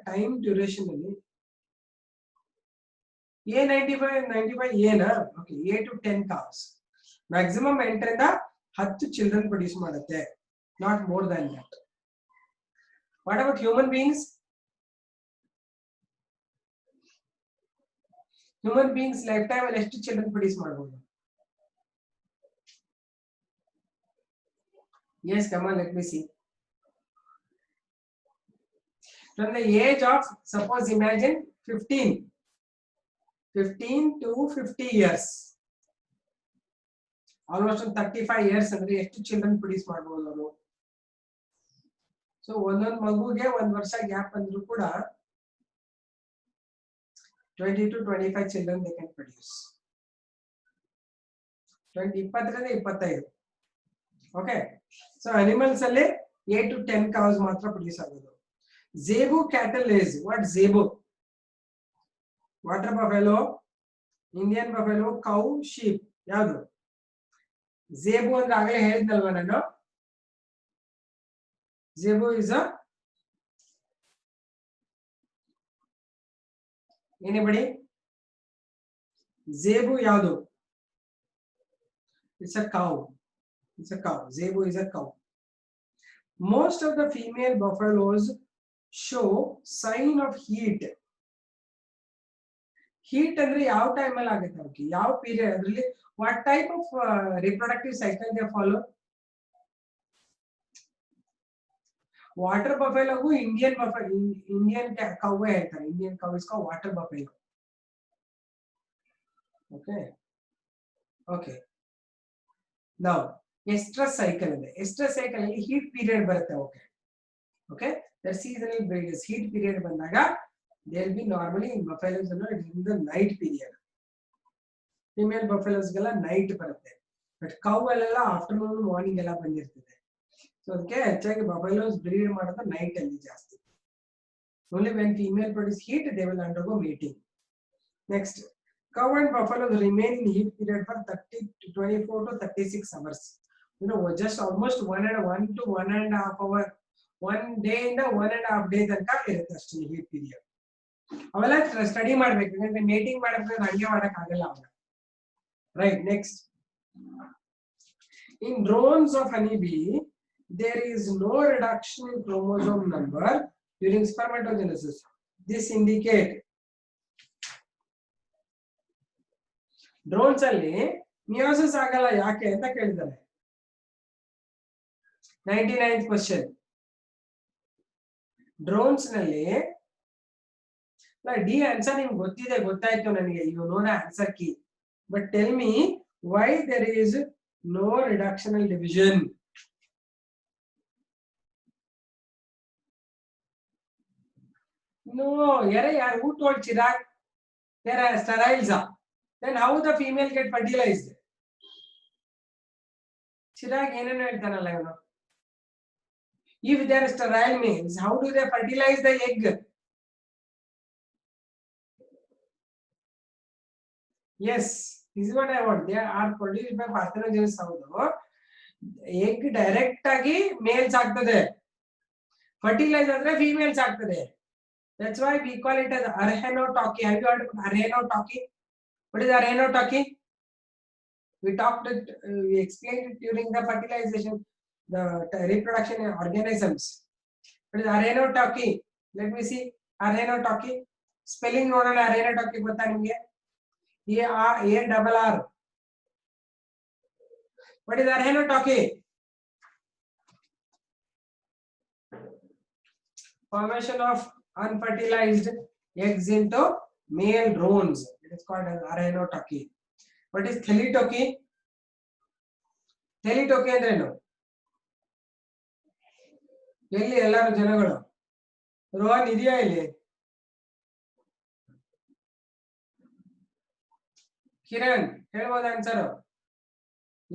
time duration A95 A na, okay, 8 to 10 cows. Maximum enter the 10 children produce ಮಾಡುತ್ತೆ, not more than that. What about human beings? Human beings lifetime ಅಲ್ಲಿ ಎಷ್ಟು children produce ಮಾಡಬಹುದು? Yes, come on, let me see. From the age of, suppose imagine 15 to 50 years. Almost 35 years ಅಂದ್ರೆ ಎಷ್ಟು children produce ಮಾಡಬಹುದು ಅವರು? So ಒಂದೊಂದು ಮಗುಗೆ ಒಂದು ವರ್ಷ ಗ್ಯಾಪ್ ಅಂದ್ರೂ ಕೂಡ 20 to 25 children they can produce. 20 ರಿಂದ 25. Okay. So animals ಅಲ್ಲಿ 8 to 10 cows ಮಾತ್ರ produce ಆಗೋದು. Zebu cattle is what? Zebu, water buffalo, Indian buffalo, cow, sheep. ಯಾವುದು? Zebu ಅಂದ್ರೆ ಆಗಲೇ ಹೇಳಿದ್ನಲ್ವಾ ನಾನು. Zebu is a, anybody? Zebu ಯಾವುದು? It's a cow. It's a cow. Zebu is a cow. Most of the female buffaloes show sign of heat. Heat ಅಂದ್ರೆ ಯಾವ time ಅಲ್ಲಿ ಆಗುತ್ತೆ ಅವಕ್ಕೆ? ಯಾವ ಪೀರಿಯಡ್ ಅದರಲ್ಲಿ? What type of reproductive cycle they follow? Water buffalo को Indian buffalo, Indian cow ಹೇಳ್ತಾರೆ. Indian cow is called water buffalo. Okay. Okay. Now, estrus cycle ಇದೆ. Estrus cycle ಅಲ್ಲಿ heat period ಬರುತ್ತೆ. Okay. Okay. The seasonal breeders heat period ಬಂದಾಗ they will be normally in buffaloes in the night period. Female buffaloes ಗೆಲ್ಲ night ಬರುತ್ತೆ. But cow ಅಲ್ಲೆಲ್ಲ afternoon morning ಎಲ್ಲ ಬಂದಿರ್ತದೆ. So ಅದಕ್ಕೆ ಹೆಚ್ಚಾಗಿ buffaloes breed ಮಾಡೋದು night ಅಲ್ಲಿ ಜಾಸ್ತಿ. Only when female produce heat they will undergo mating. Next, cow and buffaloes remain in heat period for 24 to 36 hours. You know, just almost 1 to 1.5 hour, 1 day in the 1.5 day ತನಕ ಇರುತ್ತೆ ಅಷ್ಟೇ heat period. ಅವೆಲ್ಲ study ಮಾಡಬೇಕು, ಯಾಕಂದ್ರೆ mating ಮಾಡಬೇಕು ಹಂಗೆ ಮಾಡಕ್ ಆಗಲ್ಲ ಅವಾಗ. Right, next. In drones of honeybee, there is no reduction in chromosome number during spermatogenesis. This indicate drones ಅಲ್ಲಿ ಮಿಯೋಸಿಸ್ ಆಗಲ್ಲ ಯಾಕೆ ಅಂತ ಕೇಳಿದ್ದಾರೆ. 99th question. Drones ನಲ್ಲಿ ಡಿ ಆನ್ಸರ್ ನಿಮ್ಗೆ ಗೊತ್ತಿದೆ, ಗೊತ್ತಾಯ್ತು ನನಗೆ, you know the answer key, but tell me why there is no reductional division. No, yaar, who told Chirag? There are steriles. Then how the female get fertilized? Chirag ಏನನ್ನು ಹೇಳ್ತಾನಲ್ಲ ಇವನು. If there are sterile males, how do they fertilize the egg? Yes, this is what I want. They are produced by parthenogenesis. Egg direct ಆಗಿ mails ಆಗ್ತದೆ, fertilise ಆದ್ರೆ females ಆಗ್ತದೆ. That's why we call it as arhenotochy. Have you heard of arhenotochy? What is arhenotochy? We talked it, we explained it during the fertilization, the reproduction in organisms. What is arenotoky? Let me see. Arenotoky. Spelling ನೋಡೋಣ. arenotoky ಗೊತ್ತಾ ನಿಮಗೆ? A-R-A-R-R. What is arenotoky? Formation of unfertilized eggs into male drones. It is called as arenotoky. What is thelitoky? Thelitoky ಅಂದ್ರೆ ಏನು? ಎಲ್ಲಿ ಎಲ್ಲರೂ ಜನಗಳು? ರೋಹನ್ ಇದೆಯಾ ಇಲ್ಲಿ? ಕಿರಣ್ ಹೇಳ್ಬೋದ ಆನ್ಸರ್?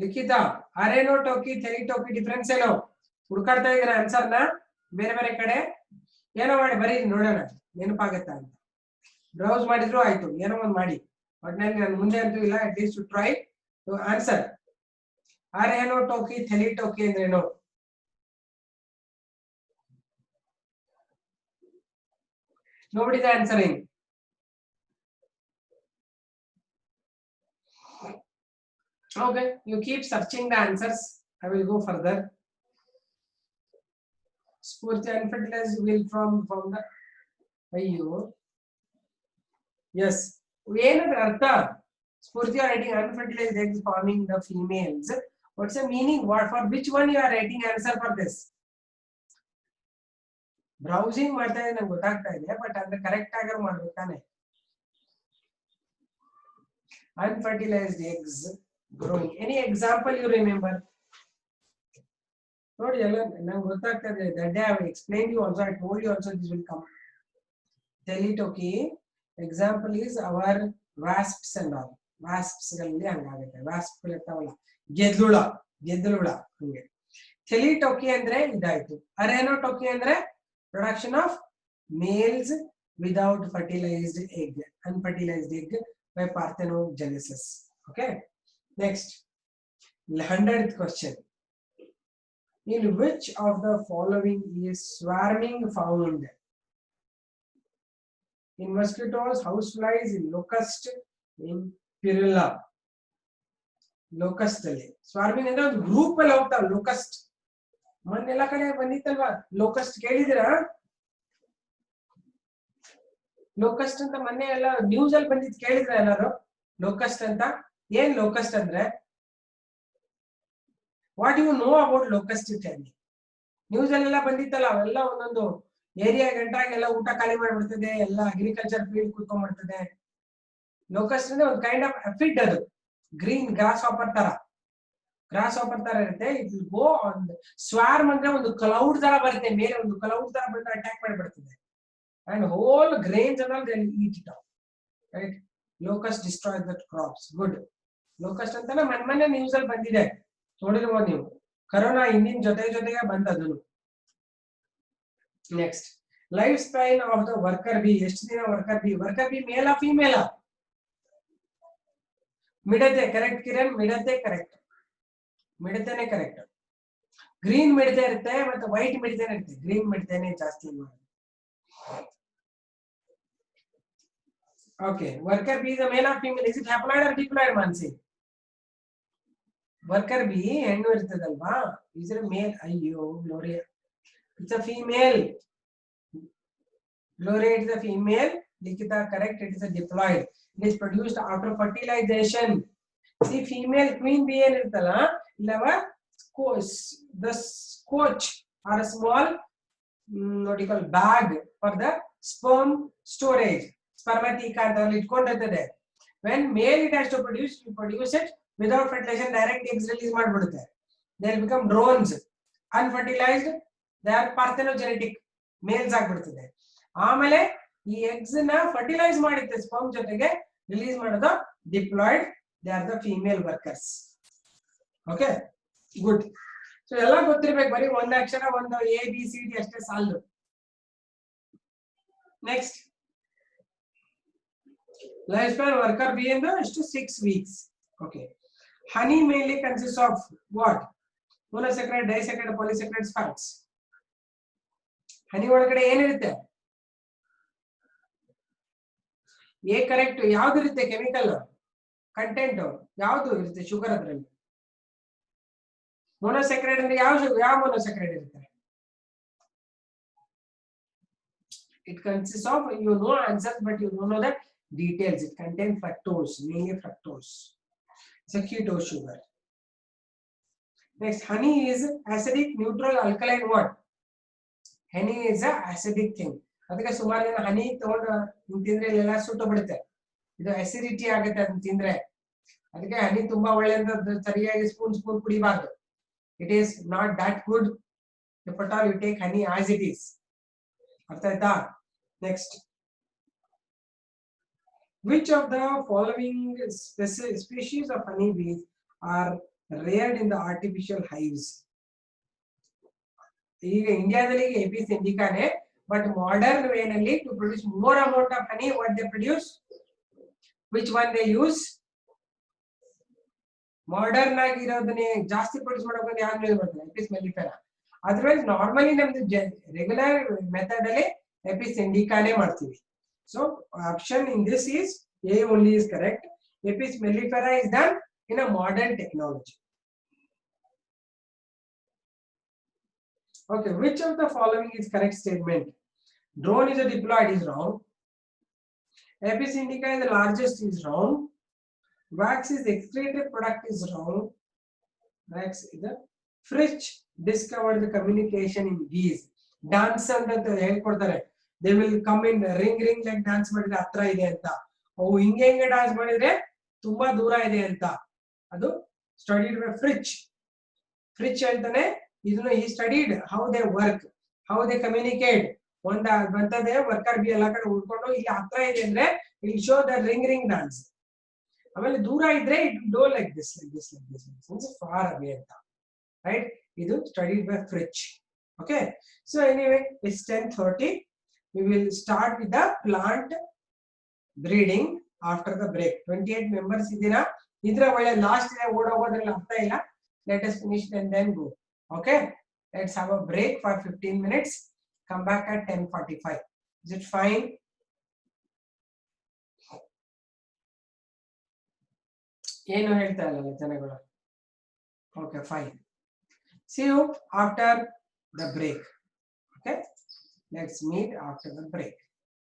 ಲಿಖಿತಾ, ಅರೆನೋಟೋಕಿ ಥೆಲಿಟೋಕಿ ಡಿಫರೆನ್ಸ್ ಏನು? ಹುಡುಕಾಡ್ತಾ ಇದ್ದೀರಾ ಆನ್ಸರ್ ನ ಬೇರೆ ಬೇರೆ ಕಡೆ? ಏನೋ ಮಾಡಿ ಬರೀ ನೋಡೋಣ ನೆನಪಾಗತ್ತಾ ಅಂತ. ಬ್ರೌಸ್ ಮಾಡಿದ್ರು ಆಯ್ತು, ಏನೋ ಒಂದು ಮಾಡಿ. ಒಟ್ನಲ್ಲಿ ನಾನು ಮುಂದೆ ಅಂತೂ ಇಲ್ಲ, at least to try to answer. Arrhenotoky thelytoky ಅಂದ್ರೇನು? Nobody is answering. Okay, you keep searching the answers. I will go further. Spurti unfertilized will from the ayyo. Yes. ಏನಂದ್ರೆ ಅರ್ಥ? Spurti are writing unfertilized eggs forming the females. What's the meaning? What for which one you are writing answer for this? Browsing ಮಾಡ್ತಾ ಇದ್ರೆ ನಂಗೆ ಗೊತ್ತಾಗ್ತಾ ಇದೆ, but ಅಂದ್ರೆ correct ಆಗಿ ಮಾಡ್ಬೇಕು ತಾನೆ. Unfertilized eggs growing. Any example you remember? ನೋಡಿ ಎಲ್ಲ ನಂಗೆ ಗೊತ್ತಾಗ್ತಾ ಇದೆ. That day I have explained you also. I told you also this will come. Thelitoky example is our wasps and all. Wasps ಗಳಲ್ಲಿ ಹಂಗಾಗುತ್ತೆ. Wasp ಇರ್ತಾವಲ್ಲ, ಗೆದ್ಲುಳ ಹಂಗೆ. Thelitoky ಅಂದ್ರೆ ಇದಾಯ್ತು. Arenotoky ಅಂದ್ರೆ production of males without fertilized egg, unfertilized egg by parthenogenesis. Okay, next 100th question. In which of the following is swarming found? In mosquitoes, houseflies, in locust, in pirilla. Locust ಅಲ್ಲಿ swarming ಅಂದ್ರೆ ಒಂದು group ಅಲ್ಲಿ ಹೋಗ್ತಾವ. Locust ಮೊನ್ನೆಲ್ಲ ಕಡೆ ಬಂದಿತ್ತಲ್ವಾ locust, ಕೇಳಿದಿರಾ? Locust ಅಂತ ಮೊನ್ನೆ ಎಲ್ಲ news ಅಲ್ಲಿ ಬಂದಿತ್ತು, ಕೇಳಿದ್ರ ಎಲ್ಲಾರು? ಲೋಕಸ್ಟ್ ಅಂತ ಏನ್? ಲೋಕಸ್ಟ್ ಅಂದ್ರೆ what you know about locust it? News ಅಲ್ಲೆಲ್ಲ ಬಂದಿತ್ತಲ್ಲ, ಅವೆಲ್ಲ ಒಂದೊಂದು ಏರಿಯಾ ಗಂಟಾಗೆಲ್ಲ ಊಟ ಖಾಲಿ ಮಾಡ್ಬಿಡ್ತದೆ, ಎಲ್ಲ ಅಗ್ರಿಕಲ್ಚರ್ ಫೀಲ್ಡ್ ಕುತ್ಕೊಂಡ್ಬಿಡ್ತದೆ. ಲೋಕಸ್ಟ್ ಅಂದ್ರೆ ಒಂದು ಕೈಂಡ್ ಆಫ್ ಅಫಿಡ್, ಅದು ಗ್ರೀನ್ ಗ್ರಾಸ್ ಹಾಪರ್ ತರ ಇರುತ್ತೆ. It will go on swarm ಅಂದ್ರೆ ಒಂದು ಕ್ಲೌಡ್ ತರ ಬರುತ್ತೆ, ಮೇಲೆ ಒಂದು ಕ್ಲೌಡ್ ತರ ಬಂದು ಅಟ್ಯಾಕ್ ಮಾಡಿಬಿಡ್ತದೆ. And whole grains and all they will eat it up, right? Locust destroys the crops. Good. Locust ಅಂತಾನೆ ಮೊನ್ನೆ ನ್ಯೂಸ್ ಅಲ್ಲಿ ಬಂದಿದೆ, ನೋಡಿರ್ಬೋದು ನೀವು. ಕರೋನಾ ಹಿಂದಿನ ಜೊತೆಗೆ ಬಂದದು. Next, life span of the worker bee. ಎಷ್ಟು ದಿನ ವರ್ಕರ್ ಬಿ ಮೇಲ್ ಆ ಫೀಮೇಲ್? ಮಿಡತೆ. ಕರೆಕ್ಟ್ ಕಿರಣ್, ಮಿಡತೆ ಕರೆಕ್ಟ್. ಮಿಡತೆನೆ ಕರೆಕ್ಟ್. ಗ್ರೀನ್ ಮಿಡತೆ ಇರುತ್ತೆ ಮತ್ತೆ ವೈಟ್ ಮಿಡತೆನೆ ಇರುತ್ತೆ. ಗ್ರೀನ್ ಮಿಡತೆನೆ ಜಾಸ್ತಿ. Okay, worker bee is a male or female? Is it haploid or diploid, Mansi? Worker bee ಹೆಣ್ಣು ಇರ್ತದಲ್ವಾ, is it a male? ಅಯ್ಯೋ Gloria, it's a female. Gloria, it is a female. Likita, correct, it is a diploid. It is produced after fertilization. See, female queen bee ಏನು ಇರ್ತಲ್ಲ, ಇಲ್ಲವ the scotch or a small what you call bag for the sperm storage. Spermatheca ಅಂತ ಇಟ್ಕೊಂಡಿರ್ತದೆ. When male it has to produce it without fertilization, direct eggs release ಮಾಡ್ಬಿಡುತ್ತೆ. They will become drones. Unfertilized, they are parthenogenetic, males ಆಗ್ಬಿಡ್ತದೆ. ಆಮೇಲೆ ಈ eggs ನ fertilize ಮಾಡುತ್ತೆ sperm ಜೊತೆಗೆ, release ಮಾಡೋದು diploid. They are the female workers. Okay, good. So ಎಲ್ಲ ಗೊತ್ತಿರ್ಬೇಕು, ಬರೀ ಒಂದು ಅಕ್ಷರ ಒಂದು ABCD ಅಷ್ಟೇ ಸಾಲದು. Next, life span worker B ಅಂದ್ರೆ ಎಷ್ಟು? 6 weeks. Okay. Honey mainly consists of what? Monosaccharide, disaccharide, polysaccharide, fats. Honey ಒಳಗಡೆ ಏನಿರುತ್ತೆ? A correct. ಯಾವ್ದಿರುತ್ತೆ ಕೆಮಿಕಲ್? ಕಂಟೆಂಟ್ ಯಾವುದು ಇರುತ್ತೆ ಶುಗರ್ ಅದರಲ್ಲಿ? ಮೊನೋಸ್ಯಾಕರೈಡ್ ಅಂದ್ರೆ ಯಾವ ಮೊನೋಸ್ಯಾಕರೈಡ್ ಇರುತ್ತೆ? It consists of, you know answers, but you don't know the details. It contains fructose, mainly fructose. It's a ketose sugar. Next, honey is acidic, neutral, alkaline. What? Honey is a acidic thing. ಅದಕ್ಕೆ ಸುಮಾರು ಜನ ಹನಿ ತಗೊಂಡು ತಿಂದ್ರೆ ಎಲ್ಲ ಸುಟ್ಟು ಬಿಡುತ್ತೆ. ಇದು acidity ಆಗುತ್ತೆ ಅದನ್ನ ತಿಂದ್ರೆ. ಅದಕ್ಕೆ ಹನಿ ತುಂಬಾ ಒಳ್ಳೆಯದು, ಸರಿಯಾಗಿ spoon ಕುಡಿಬಾರ್ದು. It is not that good if at all you take honey as it is. ಅರ್ಥ ಆಯ್ತಾ? Next, which of the following species of honeybees are reared in the artificial hives? ಈಗ ಇಂಡಿಯಾದಲ್ಲಿ ಎಪಿಸ್ ಇಂಡಿಕಾನೆ, ಬಟ್ ಮಾಡರ್ನ್ ವೇ ನಲ್ಲಿ to produce more amount of honey, what they produce, which one they use? Modern ಆಗಿರೋದನ್ನೇ ಜಾಸ್ತಿ produce ಮಾಡೋಕೆ ಯಾರು use ಮಾಡ್ತಾರೆ? Apis mellifera. Otherwise normally ನಮ್ದು ರೆಗ್ಯುಲರ್ ಮೆಥಡ್ ಅಲ್ಲಿ ಎಪಿಸ್ ಇಂಡಿಕಾನೆ ಮಾಡ್ತೀವಿ. So option in this is A only is correct. Apis mellifera is done in a modern technology. Okay, which of the following is correct statement? Drone is a diploid is wrong. Apis indica is the largest is wrong. Wax is excreted product is wrong. Wax is the Fritsch discovered the communication in bees. Dance ಅಂತ ಹೇಳ್ಕೊಡ್ತಾರೆ. They will come in ring like dance ಮಾಡಿದ್ರೆ ಹತ್ರ ಇದೆ ಅಂತ. ಅವು ಹಿಂಗೆ dance ಮಾಡಿದ್ರೆ ತುಂಬಾ ದೂರ ಇದೆ ಅಂತ. ಅದು ಸ್ಟಡಿಡ್ ಬೈ ಫ್ರಿಚ್ ಹೇಳ್ತಾನೆ. ಇದನ್ನ ಈ studied how they work, how they communicate. ಬಂತದೆ ವರ್ಕರ್ ಬಿ ಎಲ್ಲ ಕಡೆ ಉಳ್ಕೊಂಡು ಇಲ್ಲಿ ಹತ್ರ ಇದೆ ಅಂದ್ರೆ it show the ring dance. ಆಮೇಲೆ ದೂರ ಇದ್ರೆ it do like this far away ಅಂತ. ರೈಟ್, ಇದು studied by Frisch. Okay, so anyway it's 10:30. We will start with the plant breeding after the break. 28 members idina, idra ಒಳ್ಳೆ last ಇದೆ ಓಡೋಗೋದ್ರಲ್ಲಿ ಅರ್ಥ ಇಲ್ಲ. Let us finish and then go. Okay, let's have a break for 15 minutes. Come back at 10:45. Is it fine? ಏನು ಹೇಳ್ತಾ ಇಲ್ಲ ಜನಗಳು? Okay, fine. See you after the break. Okay, let's meet after the break.